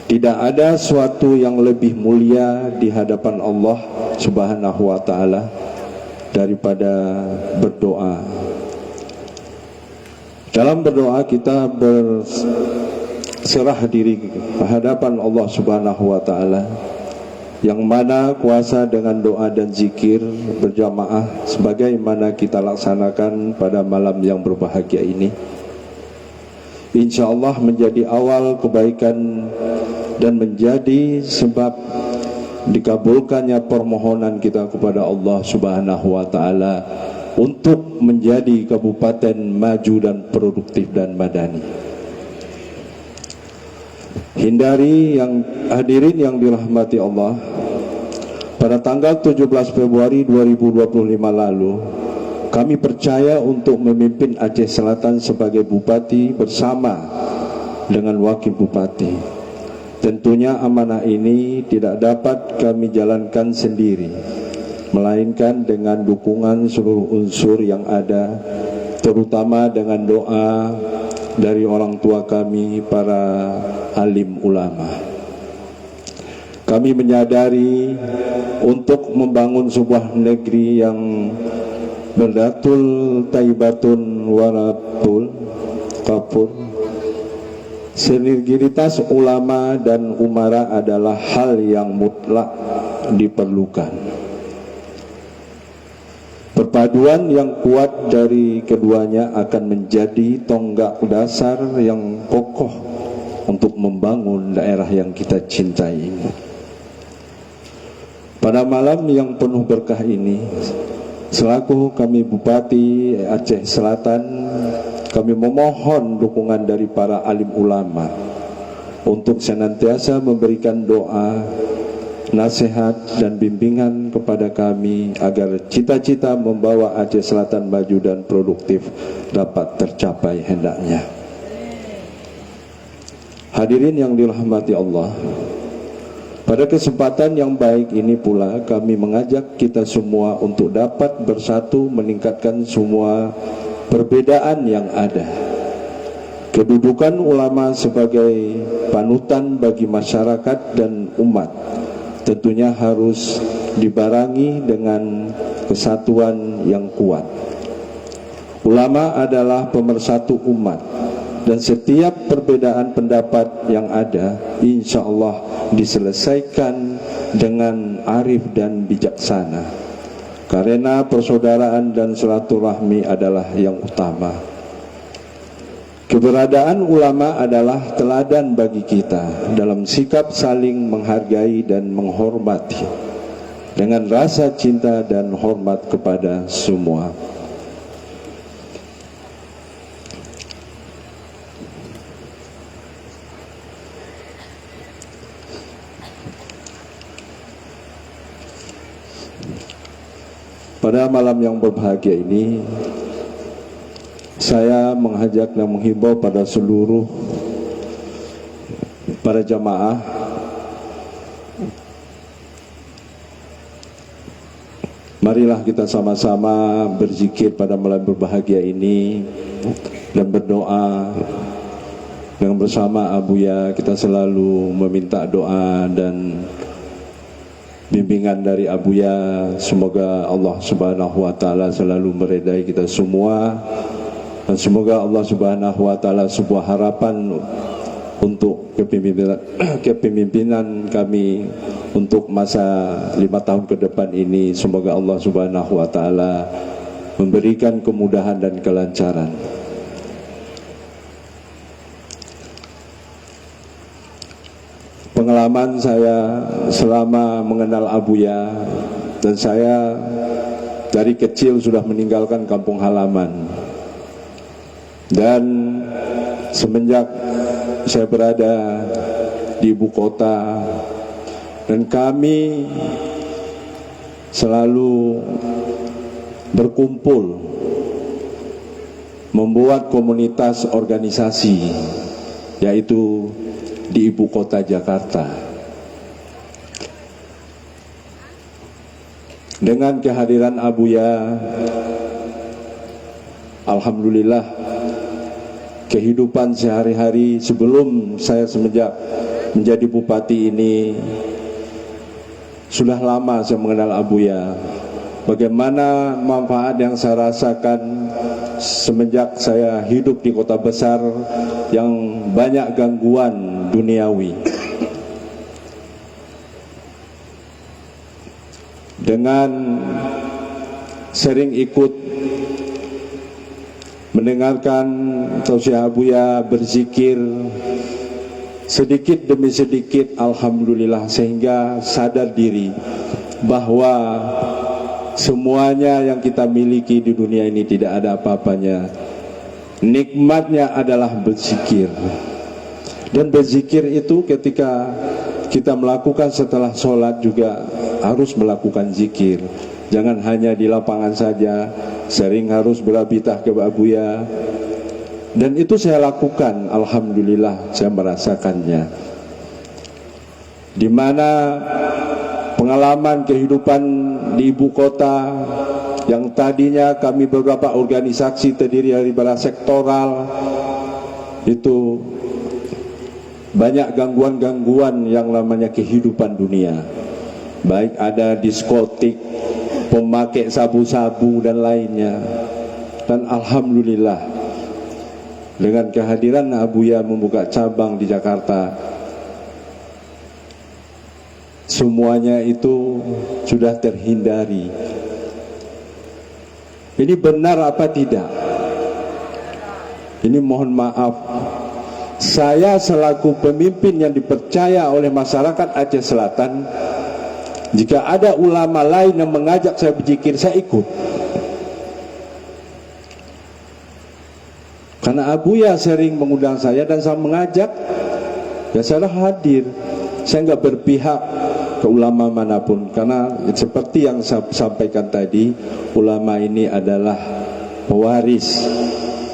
tidak ada suatu yang lebih mulia di hadapan Allah Subhanahu wa taala daripada berdoa. Dalam berdoa kita berserah diri ke hadapan Allah Subhanahu wa taala, yang mana kuasa dengan doa dan zikir berjamaah sebagaimana kita laksanakan pada malam yang berbahagia ini, insya Allah menjadi awal kebaikan dan menjadi sebab dikabulkannya permohonan kita kepada Allah Subhanahu wa taala untuk menjadi kabupaten maju dan produktif dan madani. Hadirin yang dirahmati Allah, pada tanggal 17 Februari 2025 lalu, kami percaya untuk memimpin Aceh Selatan sebagai bupati bersama dengan wakil bupati. Tentunya amanah ini tidak dapat kami jalankan sendiri, melainkan dengan dukungan seluruh unsur yang ada, terutama dengan doa dari orang tua kami, para alim ulama. Kami menyadari untuk membangun sebuah negeri yang berdatul taibatun waratul kapur, sinergitas ulama dan umara adalah hal yang mutlak diperlukan. Perpaduan yang kuat dari keduanya akan menjadi tonggak dasar yang kokoh untuk membangun daerah yang kita cintai ini. Pada malam yang penuh berkah ini, selaku kami Bupati Aceh Selatan, kami memohon dukungan dari para alim ulama untuk senantiasa memberikan doa, nasihat dan bimbingan kepada kami agar cita-cita membawa Aceh Selatan maju dan produktif dapat tercapai hendaknya. Hadirin yang dirahmati Allah, pada kesempatan yang baik ini pula kami mengajak kita semua untuk dapat bersatu meningkatkan semua perbedaan yang ada. Kedudukan ulama sebagai panutan bagi masyarakat dan umat tentunya harus dibarengi dengan kesatuan yang kuat. Ulama adalah pemersatu umat, dan setiap perbedaan pendapat yang ada insya Allah diselesaikan dengan arif dan bijaksana, karena persaudaraan dan silaturahmi adalah yang utama. Keberadaan ulama adalah teladan bagi kita dalam sikap saling menghargai dan menghormati dengan rasa cinta dan hormat kepada semua. Pada malam yang berbahagia ini, saya mengajak dan menghimbau pada seluruh para jamaah marilah kita sama-sama berzikir pada malam berbahagia ini dan berdoa. Dengan bersama Abuya kita selalu meminta doa dan bimbingan dari Abuya. Semoga Allah Subhanahu wa taala selalu meredai kita semua, dan semoga Allah Subhanahu wa taala sebuah harapan untuk kepemimpinan kami untuk masa 5 tahun ke depan ini. Semoga Allah Subhanahu wa taala memberikan kemudahan dan kelancaran. Pengalaman saya selama mengenal Abuya, dan saya dari kecil sudah meninggalkan kampung halaman, dan semenjak saya berada di ibu kota, dan kami selalu berkumpul membuat komunitas organisasi, yaitu di ibu kota Jakarta. Dengan kehadiran Abuya, alhamdulillah kehidupan sehari-hari sebelum saya semenjak menjadi bupati ini, sudah lama saya mengenal Abuya. Bagaimana manfaat yang saya rasakan semenjak saya hidup di kota besar yang banyak gangguan duniawi. Dengan sering ikut mendengarkan tausiah Abuya, berzikir sedikit demi sedikit, alhamdulillah, sehingga sadar diri bahwa semuanya yang kita miliki di dunia ini tidak ada apa-apanya. Nikmatnya adalah berzikir. Dan berzikir itu ketika kita melakukan setelah sholat juga harus melakukan zikir. Jangan hanya di lapangan saja, sering harus berabitah ke Abuya. Dan itu saya lakukan, alhamdulillah saya merasakannya. Di mana pengalaman kehidupan di ibu kota yang tadinya kami beberapa organisasi terdiri dari beberapa sektoral, itu banyak gangguan-gangguan yang namanya kehidupan dunia. Baik ada diskotik, pemakai sabu-sabu dan lainnya. Dan alhamdulillah dengan kehadiran Abuya membuka cabang di Jakarta, semuanya itu sudah terhindari. Ini benar apa tidak? Ini mohon maaf, saya selaku pemimpin yang dipercaya oleh masyarakat Aceh Selatan, jika ada ulama lain yang mengajak saya berzikir, saya ikut. Karena Abuya sering mengundang saya dan saya mengajak, ya saya hadir. Saya nggak berpihak ke ulama manapun, karena seperti yang saya sampaikan tadi, ulama ini adalah pewaris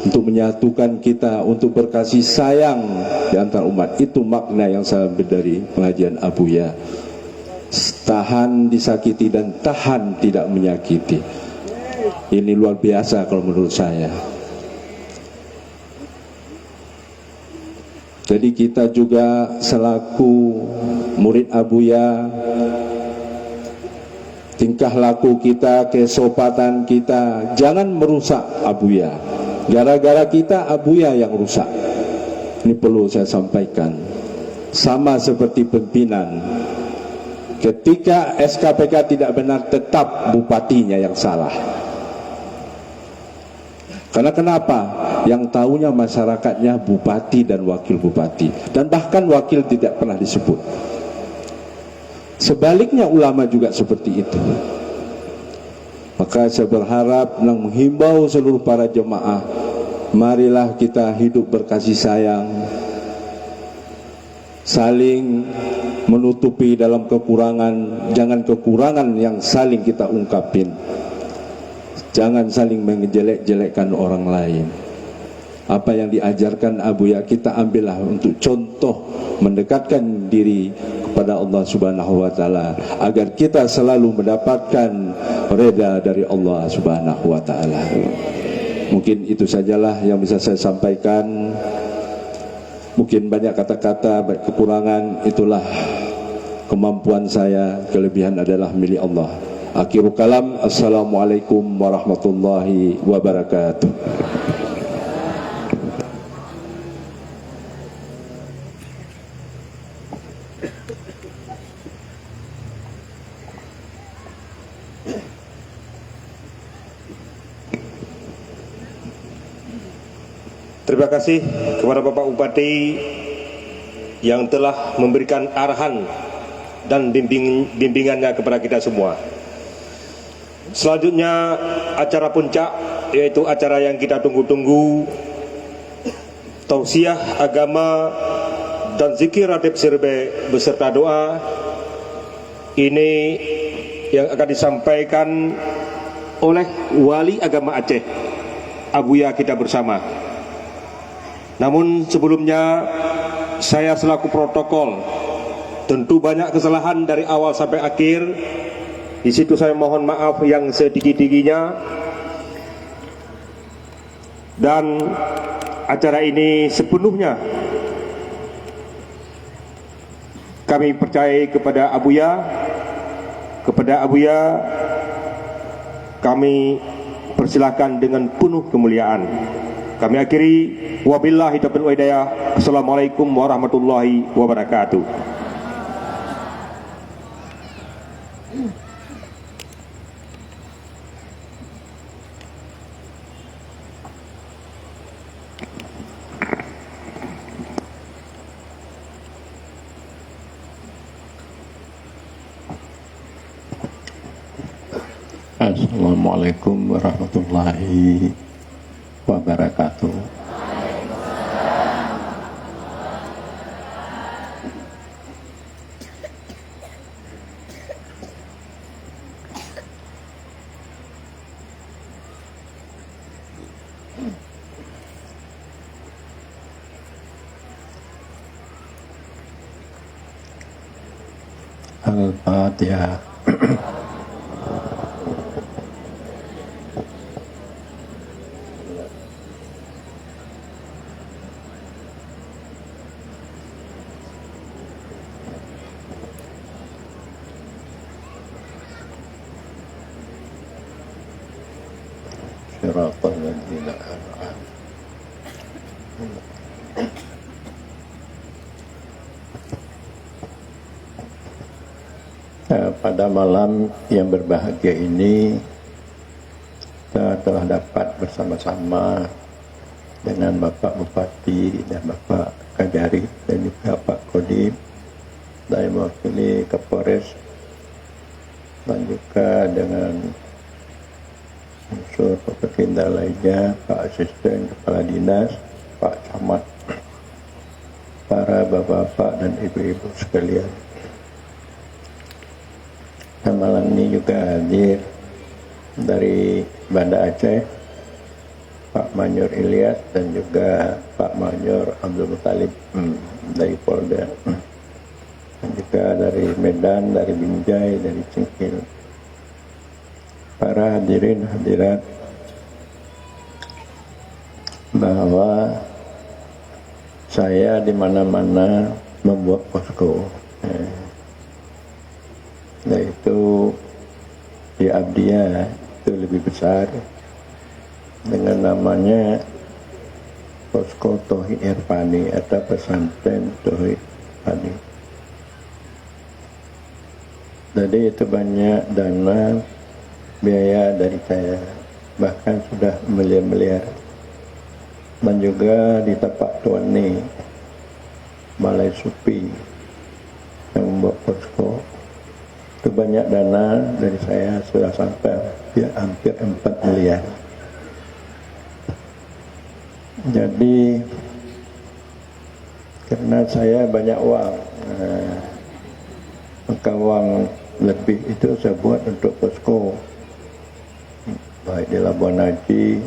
untuk menyatukan kita, untuk berkasih sayang di antara umat. Itu makna yang saya ambil dari pengajian Abuya. Tahan disakiti dan tahan tidak menyakiti. Ini luar biasa kalau menurut saya. Jadi kita juga selaku murid Abuya, tingkah laku kita, kesopatan kita, jangan merusak Abuya. Gara-gara kita Abuya yang rusak. Ini perlu saya sampaikan. Sama seperti pimpinan, ketika SKPK tidak benar, tetap bupatinya yang salah. Karena kenapa? Yang tahunya masyarakatnya bupati dan wakil bupati, dan bahkan wakil tidak pernah disebut. Sebaliknya ulama juga seperti itu. Maka saya berharap dan menghimbau seluruh para jemaah, marilah kita hidup berkasih sayang, saling menutupi dalam kekurangan. Jangan kekurangan yang saling kita ungkapin. Jangan saling menjelek-jelekkan orang lain. Apa yang diajarkan Abuya kita ambillah untuk contoh, mendekatkan diri kepada Allah Subhanahu wa taala agar kita selalu mendapatkan reda dari Allah Subhanahu wa taala. Mungkin itu sajalah yang bisa saya sampaikan. Mungkin banyak kata-kata, banyak kekurangan, itulah kemampuan saya, kelebihan adalah milik Allah. Akhirul kalam, assalamualaikum warahmatullahi wabarakatuh.
Terima kasih kepada Bapak Bupati yang telah memberikan arahan dan bimbingannya kepada kita semua. Selanjutnya acara puncak, yaitu acara yang kita tunggu-tunggu, tausiah agama dan zikir ratib sirbe beserta doa. Ini yang akan disampaikan oleh Wali Agama Aceh, Abuya kita bersama. Namun sebelumnya saya selaku protokol tentu banyak kesalahan dari awal sampai akhir. Di situ saya mohon maaf yang setinggi-tingginya. Dan acara ini sepenuhnya kami percaya kepada Abuya. Kepada Abuya kami persilakan dengan penuh kemuliaan. Kami akhiri, wabillahi taufiq wal hidayah. Assalamualaikum warahmatullahi wabarakatuh.
Assalamualaikum warahmatullahi wabarakatuh. Al-Fatihah. Siratal ladzina an'amta pada malam yang berbahagia ini kita telah dapat bersama-sama dengan Bapak Bupati dan Bapak Kajari dan juga Pak Kodim dari mewakili Kapolres dan juga dengan unsur pemerintah lainnya, Pak Asisten Kepala Dinas, Pak Camat, para bapak-bapak dan ibu-ibu sekalian. Dan malam ini juga hadir dari Banda Aceh, Pak Manyor Ilyas dan juga Pak Manyor Abdul Muttalib dari Polda, dan juga dari Medan, dari Binjai, dari Cengkil. Para hadirin hadirat, bahwa saya di mana-mana membuat posko, yaitu di Abdiya itu lebih besar dengan namanya Posko Tauhid Irfani atau pesantren Tauhid Irfani. Jadi itu banyak dana biaya dari saya, bahkan sudah miliar-miliar. Dan juga di Tapak Tuani, Balai Supi yang membuat posko, itu banyak dana dari saya sudah sampai hampir 4 miliar. Jadi karena saya banyak uang, maka uang lebih itu saya buat untuk posko, baik di Labuan Haji,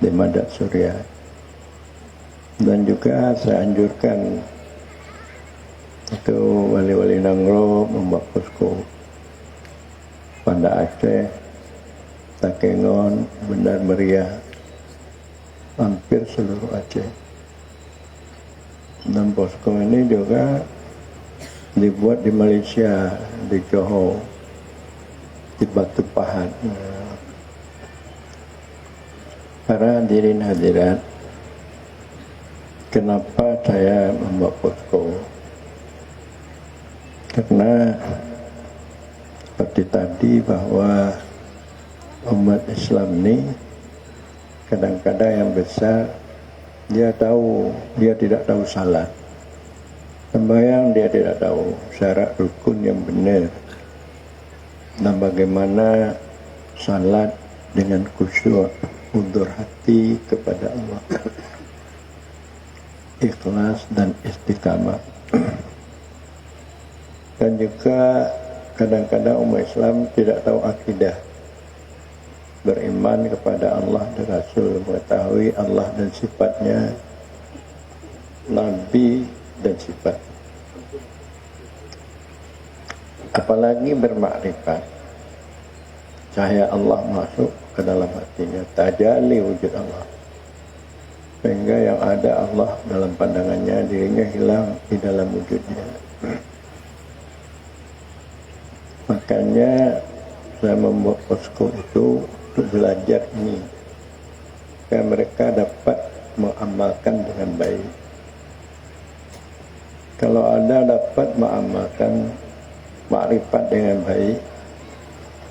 di Madat Surya. Dan juga saya anjurkan itu wali-wali Nangro membuat posko, Banda Aceh, Takengon, Bendar Meriah, hampir seluruh Aceh. Dan posko ini juga dibuat di Malaysia, di Johor, di Batu Pahat. Para hadirin hadirat, kenapa saya membuat posko? Karena seperti tadi bahwa umat Islam ini kadang-kadang yang besar dia tidak tahu salat. Sembahyang dia tidak tahu syarat rukun yang benar, dan bagaimana salat dengan khusyuk, undur hati kepada Allah, ikhlas dan istiqamah. Dan juga kadang-kadang umat Islam tidak tahu akidah, beriman kepada Allah dan Rasul, mengetahui Allah dan sifatnya, Nabi dan sifat, apalagi bermakrifat, cahaya Allah masuk ke dalam hatinya, tajalli wujud Allah. sehingga yang ada Allah dalam pandangannya, dirinya hilang di dalam wujudnya. Makanya saya membuat posko itu untuk belajar ini, supaya mereka dapat mengamalkan dengan baik. Kalau Anda dapat mengamalkan makrifat dengan baik,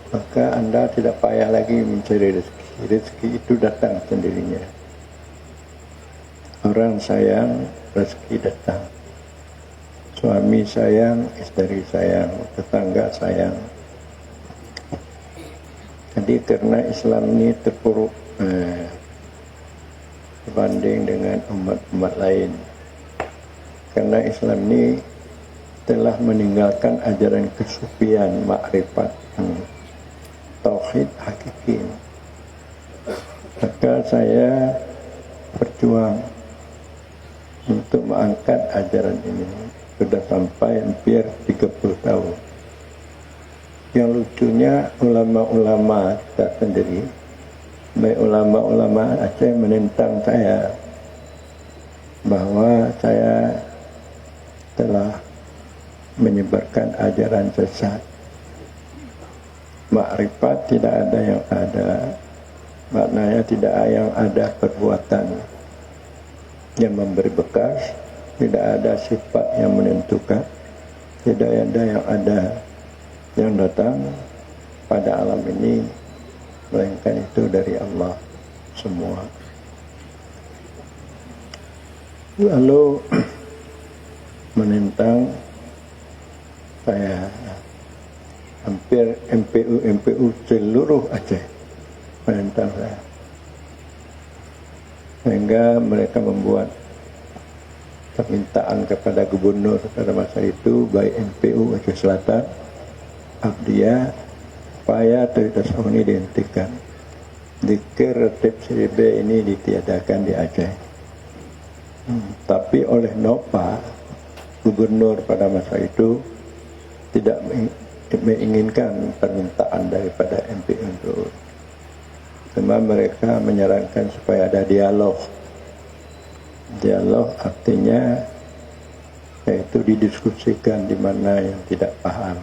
maka Anda tidak payah lagi mencari rezeki. Rezeki itu datang sendirinya. Orang sayang, rezeki datang. Suami sayang, istri sayang, tetangga sayang. Jadi karena Islam ini terpuruk dibanding dengan umat-umat lain. Karena Islam ini telah meninggalkan ajaran kesufian, makrifat, tauhid hakiki. Maka saya berjuang untuk mengangkat ajaran ini. Sudah sampai hampir 30 tahun. Yang lucunya ulama-ulama kita sendiri, baik ulama-ulama Aceh menentang saya bahwa saya telah menyebarkan ajaran sesat. Makrifat tidak ada yang ada, maknanya tidak yang ada perbuatan yang memberi bekas, tidak ada sifat yang menentukan, tidak ada yang ada yang datang pada alam ini, melainkan itu dari Allah semua. Lalu menentang saya, hampir MPU seluruh Aceh menentang saya, sehingga mereka membuat permintaan kepada gubernur pada masa itu, baik MPU Aceh Selatan, Abdiyah, supaya Tauhid Tasawuf ini dihentikan. Zikir Ratib CDB ini ditiadakan di Aceh. Tapi oleh Nopa, gubernur pada masa itu tidak menginginkan permintaan daripada MPU itu. Cuma mereka menyarankan supaya ada dialog. Dialog artinya yaitu didiskusikan di mana yang tidak paham.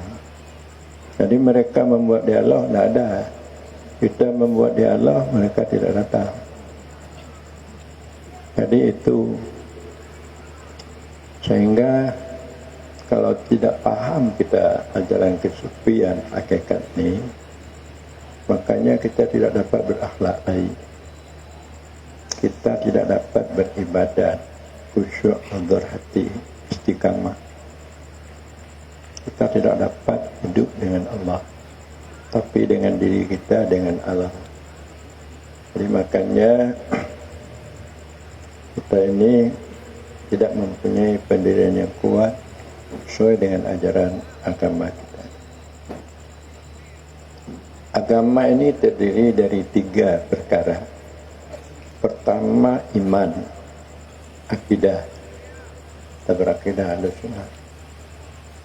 Jadi mereka membuat dialog, tidak ada. Kita membuat dialog, mereka tidak datang. Jadi itu, sehingga kalau tidak paham kita ajaran kesufian hakikat ini, makanya kita tidak dapat berakhlak baik. Kita tidak dapat beribadat, khusyuk, huzur hati, istiqamah. Kita tidak dapat hidup dengan Allah, tapi dengan diri kita, dengan alam. Jadi makanya kita ini tidak mempunyai pendirian yang kuat sesuai dengan ajaran agama kita. Agama ini terdiri dari 3 perkara. Pertama, iman, akidah, kita berakidah Ahlussunnah.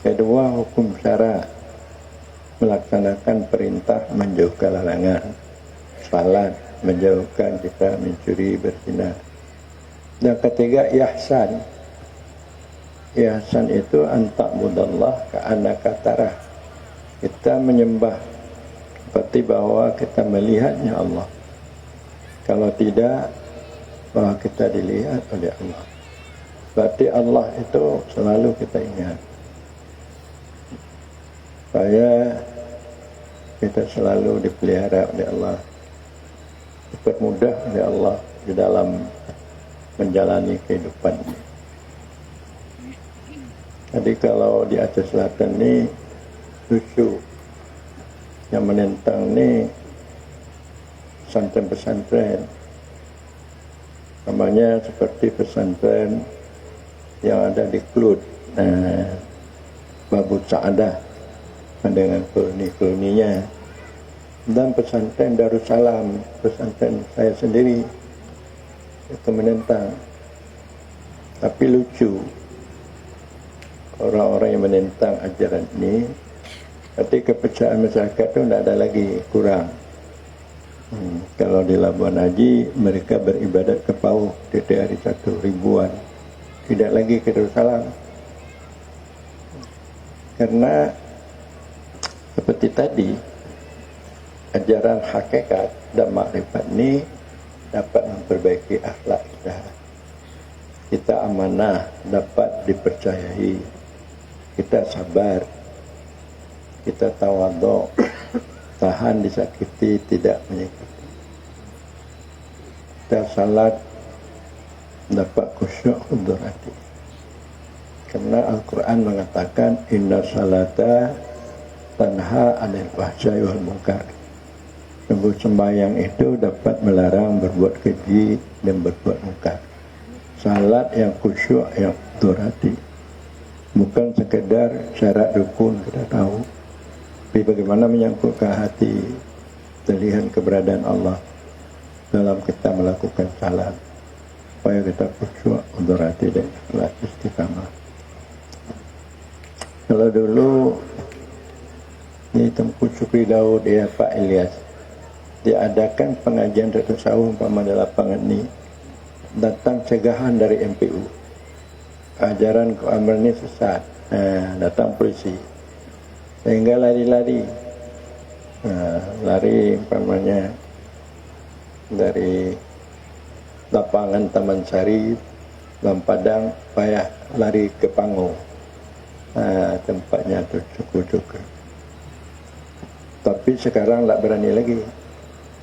Kedua, hukum syara, melaksanakan perintah, menjauhkan larangan. Salat, menjauhkan kita mencuri, berzina. Dan ketiga, ihsan. Ihsan itu anta'budallah ka'annaka tarah. Kita menyembah seperti bahwa kita melihatnya Allah. Kalau tidak, bahwa kita dilihat oleh Allah. Berarti Allah itu selalu kita ingat. Supaya kita selalu dipelihara oleh Allah, dipermudah oleh Allah di dalam menjalani kehidupan ini. Jadi kalau di Aceh Selatan ini lucu, yang menentang ini pesantren-pesantren, namanya seperti pesantren yang ada di Klut, Babu Sa'adah dengan koloni-koloninya, dan pesantren Darussalam, pesantren saya sendiri, itu menentang. Tapi lucu, orang-orang yang menentang ajaran ini, berarti kepercayaan masyarakat itu tidak ada lagi, kurang. Kalau di Labuan Haji mereka beribadat ke Pauh di hari 1 ribuan, tidak lagi ke Darussalam. Karena seperti tadi, ajaran hakikat dan makrifat ini dapat memperbaiki akhlak kita. Kita amanah, dapat dipercayai. Kita sabar, kita tawadhu, tahan disakiti, tidak menyakiti. Kita salat, dapat khusyuk hudur hati. Karena Al-Quran mengatakan inna salata tanha 'anil fahsya'i wal munkar. Sungguh sembahyang itu dapat melarang berbuat keji dan berbuat munkar. Salat yang khusyuk, yang hudur hati, bukan sekedar syarat rukun kita tahu, tapi bagaimana menyangkutkan hati, melihat keberadaan Allah dalam kita melakukan salat, supaya kita khusyuk, hudur hati dan ikhlas istiqamah. Kalau dulu di Tengku Syukri Daud ya Pak Ilyas diadakan pengajian tasawuf umpama di lapangan ini, datang cegahan dari MPU, ajaran Qur'an ini sesat, datang polisi sehingga lari-lari, lari umpamanya dari lapangan Taman Sari, Lampadang, payah lari ke Pango, tempatnya tuh cukup. Tapi sekarang tak berani lagi,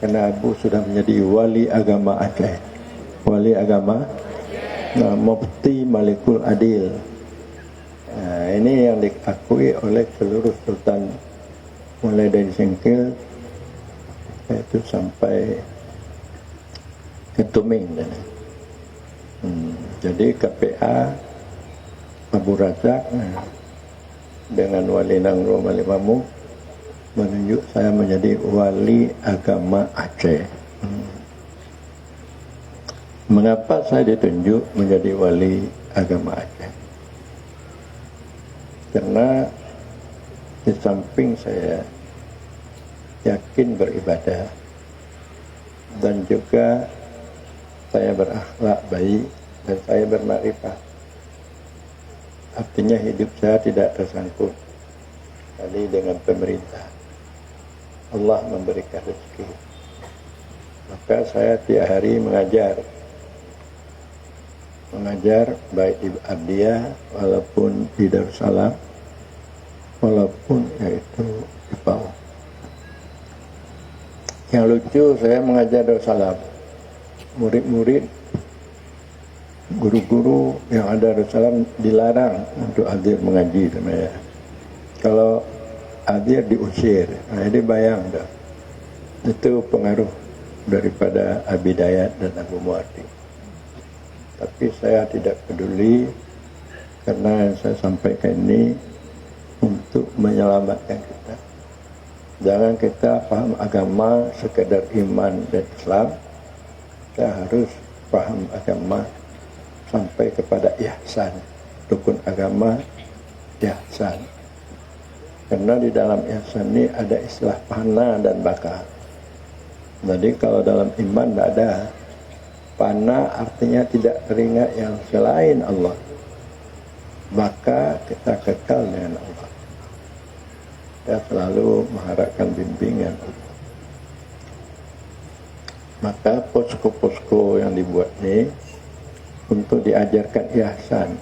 karena Abu sudah menjadi wali agama Aceh, wali agama, Mufti Malikul Adil. Ini yang diakui oleh seluruh sultan, mulai dari Singkil itu sampai ke Tuming. Jadi KPA Abu Razak dengan Wali Nangro Malik Mamu menunjuk saya menjadi wali agama Aceh. Mengapa saya ditunjuk menjadi wali agama Aceh? Karena di samping saya yakin beribadah dan juga saya berakhlak baik dan saya bermakrifat. Artinya hidup saya tidak tersangkut kali dengan pemerintah. Allah memberikan rezeki. Maka saya tiap hari mengajar baik di Abdiyah walaupun di Darussalam, walaupun yaitu di Pauh. Yang lucu, saya mengajar Darussalam, murid-murid, guru-guru yang ada Darussalam dilarang untuk hadir mengaji namanya. Kalau hadir diusir. Jadi bayang dah. Itu pengaruh daripada Abi Dayat dan Abu Muardi. Tapi saya tidak peduli, karena yang saya sampaikan ini untuk menyelamatkan kita. Jangan kita paham agama sekedar iman dan Islam. Kita harus paham agama sampai kepada ihsan, rukun agama ihsan. Karena di dalam ihsan ini ada istilah fana dan baka. Jadi kalau dalam iman tidak ada. Fana artinya tidak teringat yang selain Allah. Maka kita kekal dengan Allah. Kita selalu mengharapkan bimbingan Allah. Maka posko-posko yang dibuat ini untuk diajarkan ihsan.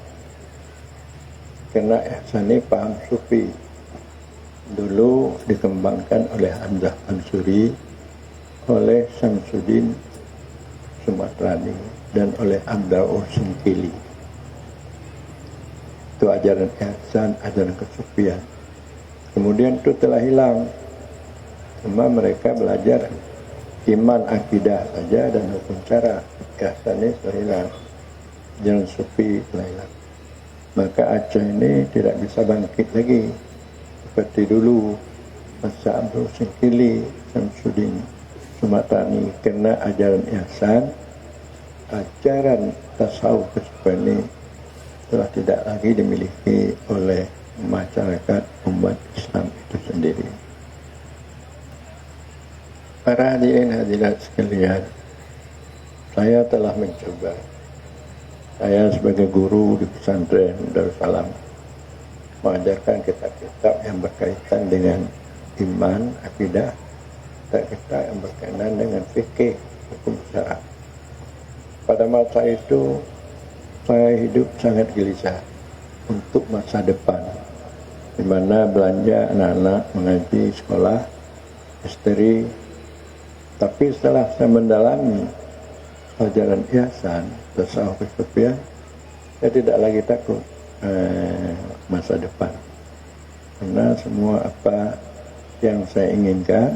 Karena ihsan ini paham sufi. Dulu dikembangkan oleh Hamzah Ansuri, oleh Samsudin Sumatrani, dan oleh Abdul Singkili. Itu ajaran ihsan, ajaran kesufian. Kemudian itu telah hilang. Cuma mereka belajar iman akidah saja dan hukum cara. Ihsan ini sudah hilang. Ajaran sufi telah hilang. Maka Aceh ini tidak bisa bangkit lagi seperti dulu masa Abdul Singkili, Samsudin Sumatrani, karena ajaran ihsan, ajaran tasawuf kesufian ini telah tidak lagi dimiliki oleh masyarakat umat Islam itu sendiri. Para hadirin hadirat sekalian, saya telah mencoba. Saya sebagai guru di pesantren Darussalam mengajarkan kitab-kitab yang berkaitan dengan iman, akidah, kitab-kitab yang berkaitan dengan fikih, hukum syara. Pada masa itu saya hidup sangat gelisah untuk masa depan, di mana belanja anak-anak mengaji sekolah, istri. Tapi setelah saya mendalami pelajaran ihsan, tasawuf Sufyan, saya tidak lagi takut masa depan, karena semua apa yang saya inginkan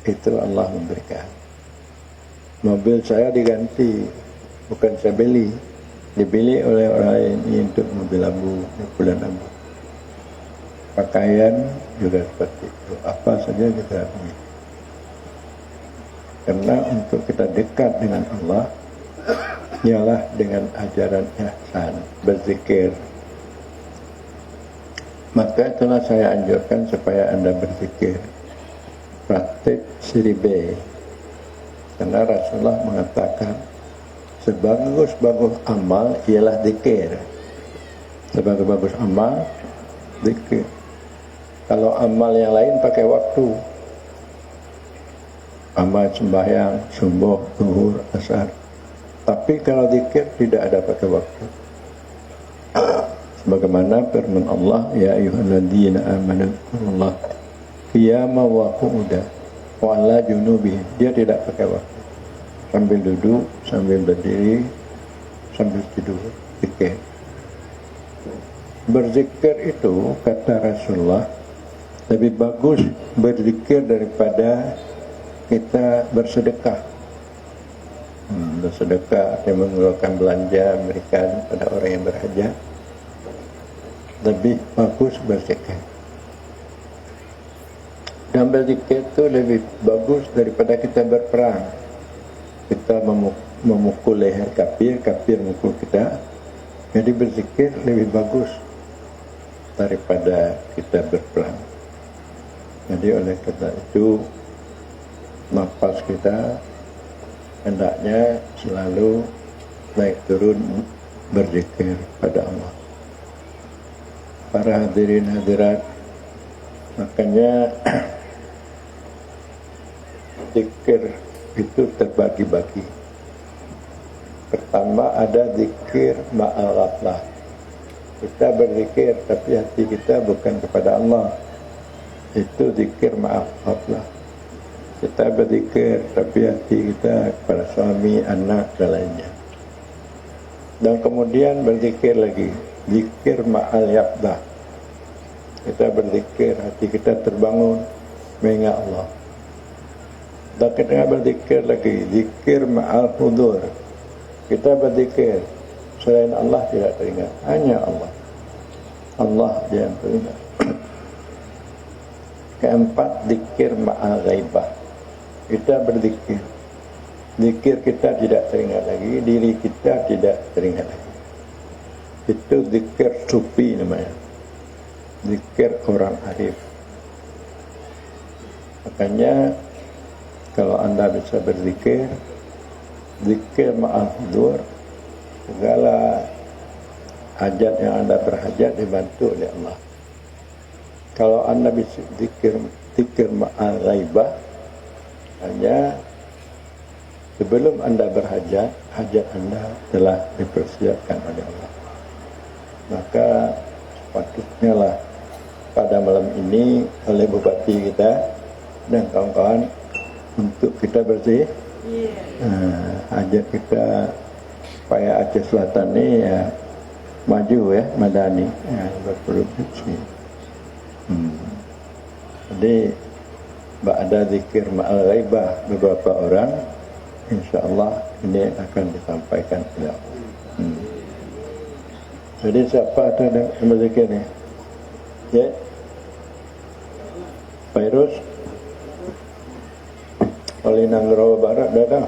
itu Allah memberikan. Mobil saya diganti, bukan saya beli, dibeli oleh orang lain untuk mobil abu, bulan abu. Pakaian juga seperti itu, apa saja kita beli. Karena untuk kita dekat dengan Allah ialah dengan ajaran ihsan, berzikir. Maka itulah saya anjurkan supaya Anda berzikir, praktik siribe. Karena Rasulullah mengatakan sebagus-bagus amal ialah zikir. Sebagus-bagus amal zikir. Kalau amal yang lain pakai waktu, amal sembahyang, subuh, zuhur, asar. Tapi kalau zikir tidak ada pakai waktu. Sebagaimana firman Allah, ya ayyuhalladzina amanu dzkurullah qiyaman wa qu'udan wa 'ala junubihim. Dia tidak pakai waktu. Sambil duduk, sambil berdiri, sambil tidur, zikir. Berzikir itu kata Rasulullah lebih bagus berzikir daripada kita bersedekah. Bersedekah artinya mengeluarkan belanja, memberikan pada orang yang berhajat. Lebih bagus berzikir. Dan berzikir itu lebih bagus daripada kita berperang. Kita memukul leher kafir, kafir memukul kita. Jadi berzikir lebih bagus daripada kita berperang. Jadi oleh karena itu nafas kita hendaknya selalu naik turun berzikir pada Allah. Para hadirin hadirat, makanya zikir itu terbagi-bagi. Pertama ada zikir ma'al ghaflah. Kita berzikir tapi hati kita bukan kepada Allah. Itu zikir ma'al ghaflah. Kita berzikir tapi hati kita kepada suami, anak dan lainnya. Dan kemudian berzikir lagi, zikir ma'al yaqdah. Kita berzikir, hati kita terbangun mengingat Allah. Dan kita berzikir lagi, zikir ma'al hudur. Kita berzikir, selain Allah tidak teringat, hanya Allah. Allah dia yang teringat. Keempat, zikir ma'al ghaibah. Kita berzikir, zikir kita tidak teringat lagi, diri kita tidak teringat lagi. Itu zikir sufi namanya, zikir orang arif. Makanya kalau Anda bisa berzikir, zikir ma'al hudur, segala hajat yang Anda berhajat dibantu oleh Allah. Kalau Anda bisa zikir ma'al ghaibah, hanya sebelum Anda berhajat, hajat Anda telah dipersiapkan oleh Allah. Maka sepatutnya lah pada malam ini oleh bupati kita dan kawan-kawan untuk kita bersih hajat kita supaya Aceh Selatan ini ya maju ya, madani ya, berproduksi. Jadi ba'da zikir ma'al ghaibah beberapa orang, insyaallah ini akan disampaikan oleh Allah. Jadi siapa ada yang berzikir ni? Ya, Virus oleh Nanggarawa Barat dah.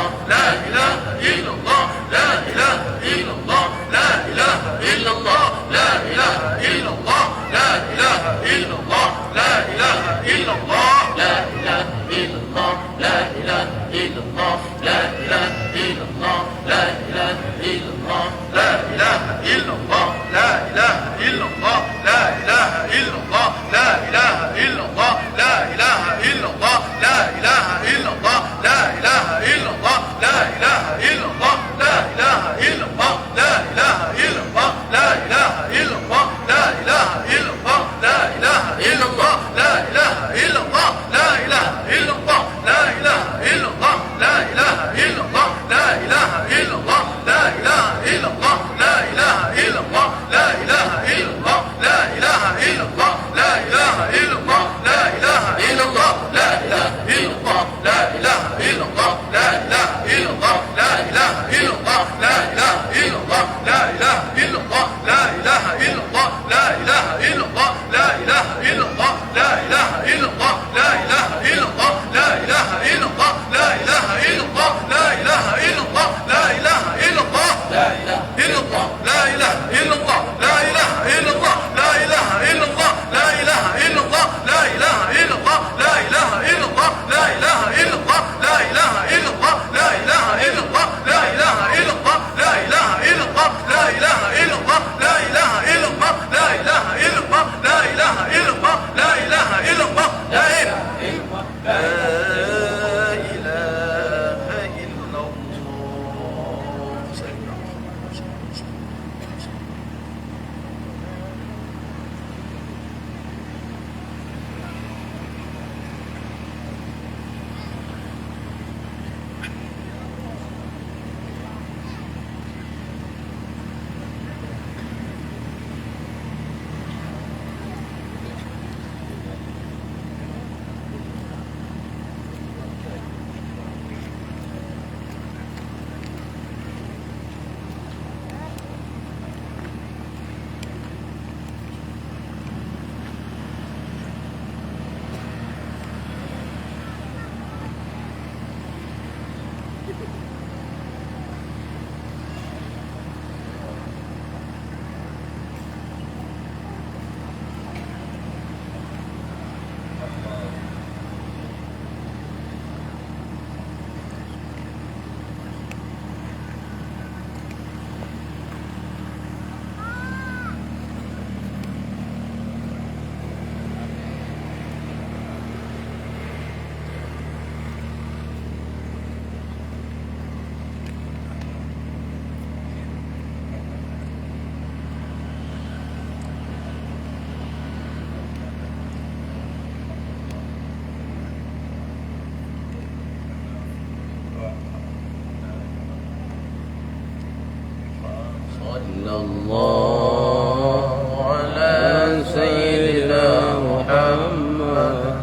سيدنا محمد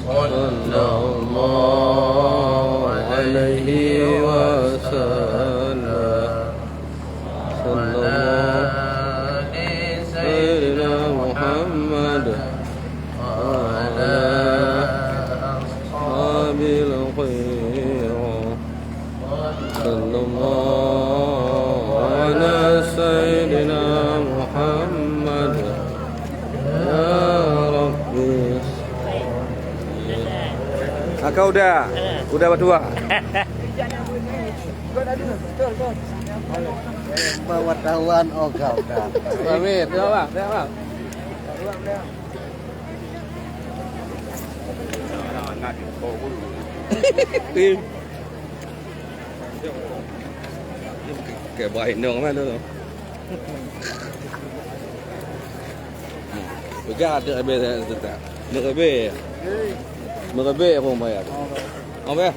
صلى الله عليه وسلم وعلى آل سيدنا محمد وعلى أصحاب الخير صلى الله على سيدنا محمد يا ربي.
Kau udah berdua.
Wartawan oga udah.
Pamit, ya, Bang.
Kayak baik dong mana tu. Begat ada habis tak. Nak habis. Merebe apa bayar? Apa?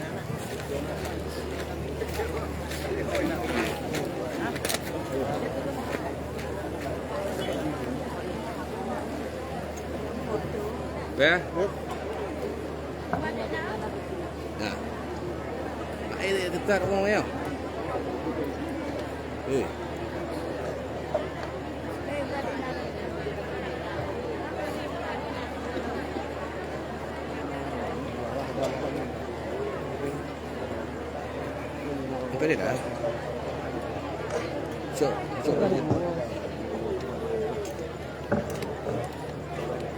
Ber? Nah. Ini tetap orang ya. Apa dia dah? Cok.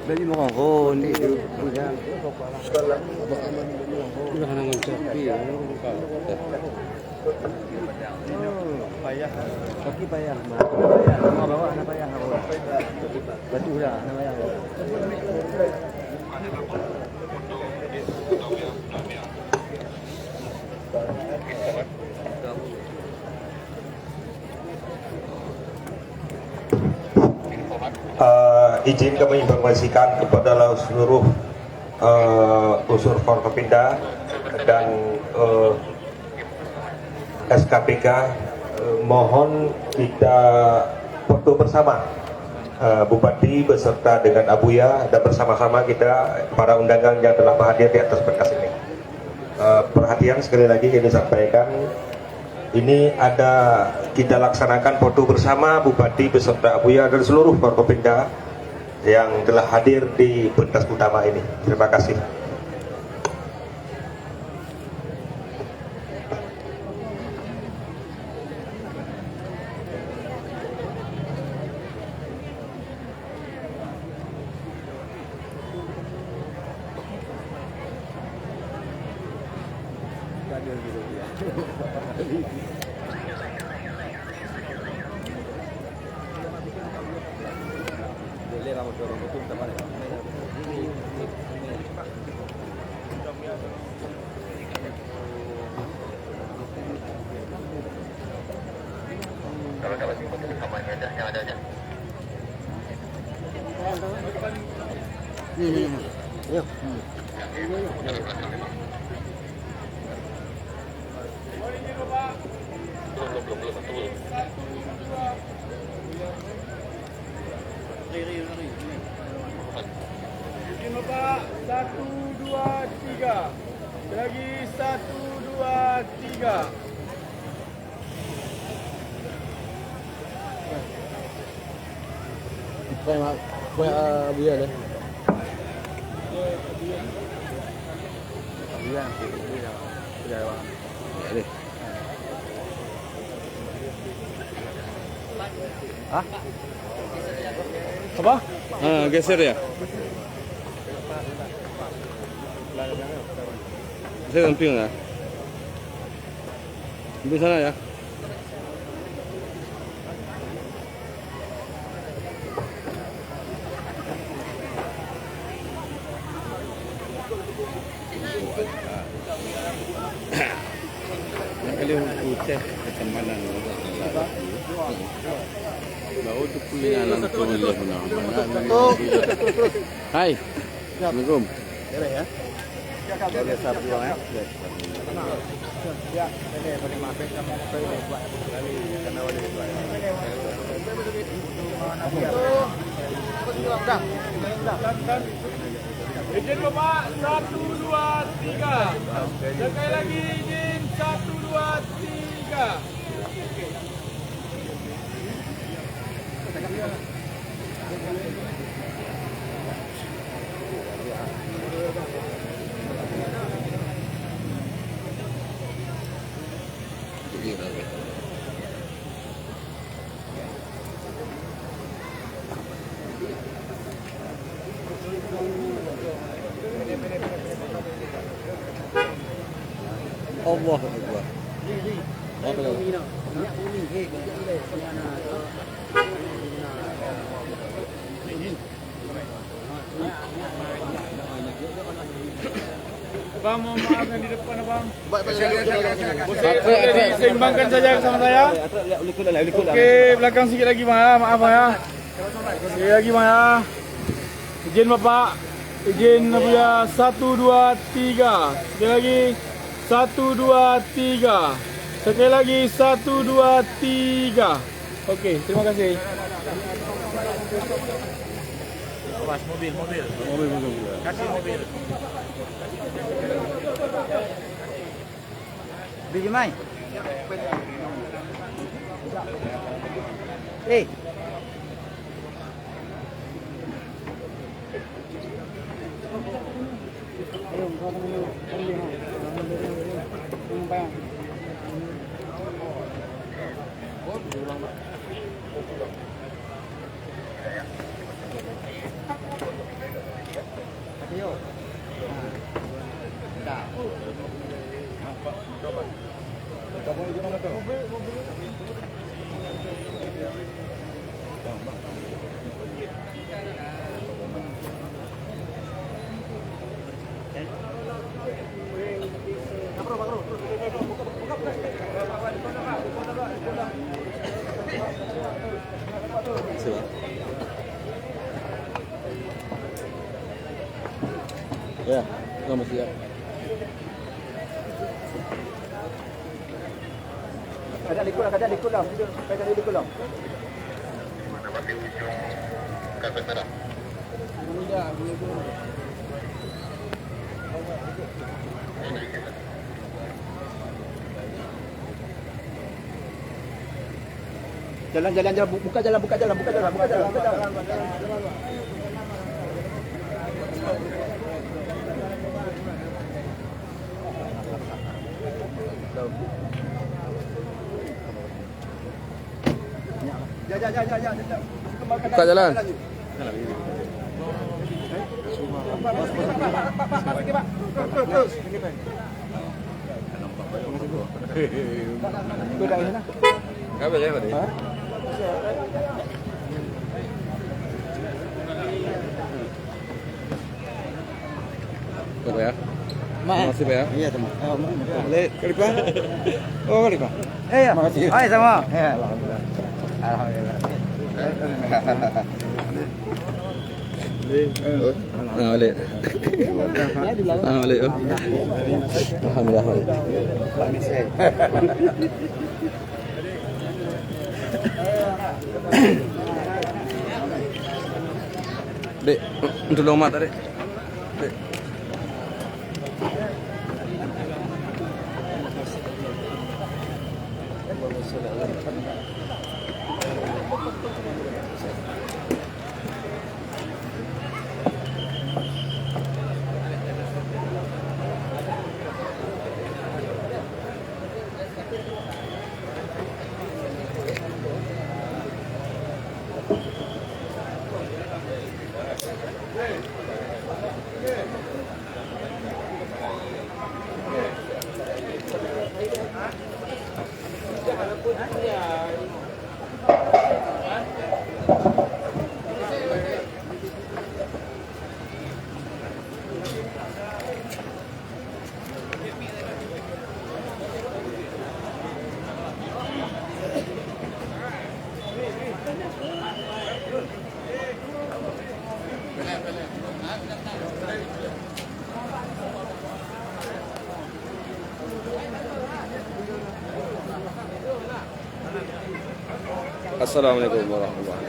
Bagi mengangkut ni tu. Sudah nak mencapai. Payah. Kaki payah. Mau bawa anak payah. Batu dah anak payah. Izin kami informasikan kepada seluruh unsur Forkopimda dan SKPK, mohon kita foto bersama Bupati beserta dengan Abuya dan bersama-sama kita para undangan yang telah hadir di atas pentas ini. Perhatian sekali lagi kami sampaikan, ini ada kita laksanakan foto bersama Bupati beserta Abuya dan seluruh Forkopimda yang telah hadir di pentas utama ini. Terima kasih.
Pak, 1, 2, 3. Lagi 1, 2, 3.
Kau Abuya dah.
Hah? Apa? Geser ya. Saya samping ya. Di sana ya. Kali ucap pertemanan baru tu punya alam tu boleh benar. Hai. Assalamualaikum. Ya. Boleh sab pulang ya. Ya, ini boleh maafkan kamu saya buat kali kena boleh buat.
Izin Bapak 1, 2, 3. Sekali lagi izin 1, 2, 3.
Allah Akbar.
Bang, mau maafkan di depan Bang. Seimbangkan saja sama saya. Oke, belakang sikit lagi Bang ya. Maaf Bang ya. Sekali lagi Bang ya. Izin Bapak. Izin ya 1, 2, 3. Sekali lagi 1, 2, 3. Sekali lagi 1, 2, 3. Oke, terima kasih. Awas mobil. Kasih mobil.
Beli mai.
Ya, selamat siang.
Ada likut lah. Ada likut lah. Jalan, buka jalan.
Buka jalan. Ya. Makasih Pak ya.
Iya teman.
Kalipa. Oh kalipa.
Iya.
Makasih.
Hai sama. Ya, alhamdulillah. Alhamdulillah.
Balik. Balik. Alhamdulillah. Dek, untuk lompat tadi. Dek. Assalamualaikum warahmatullahi wabarakatuh.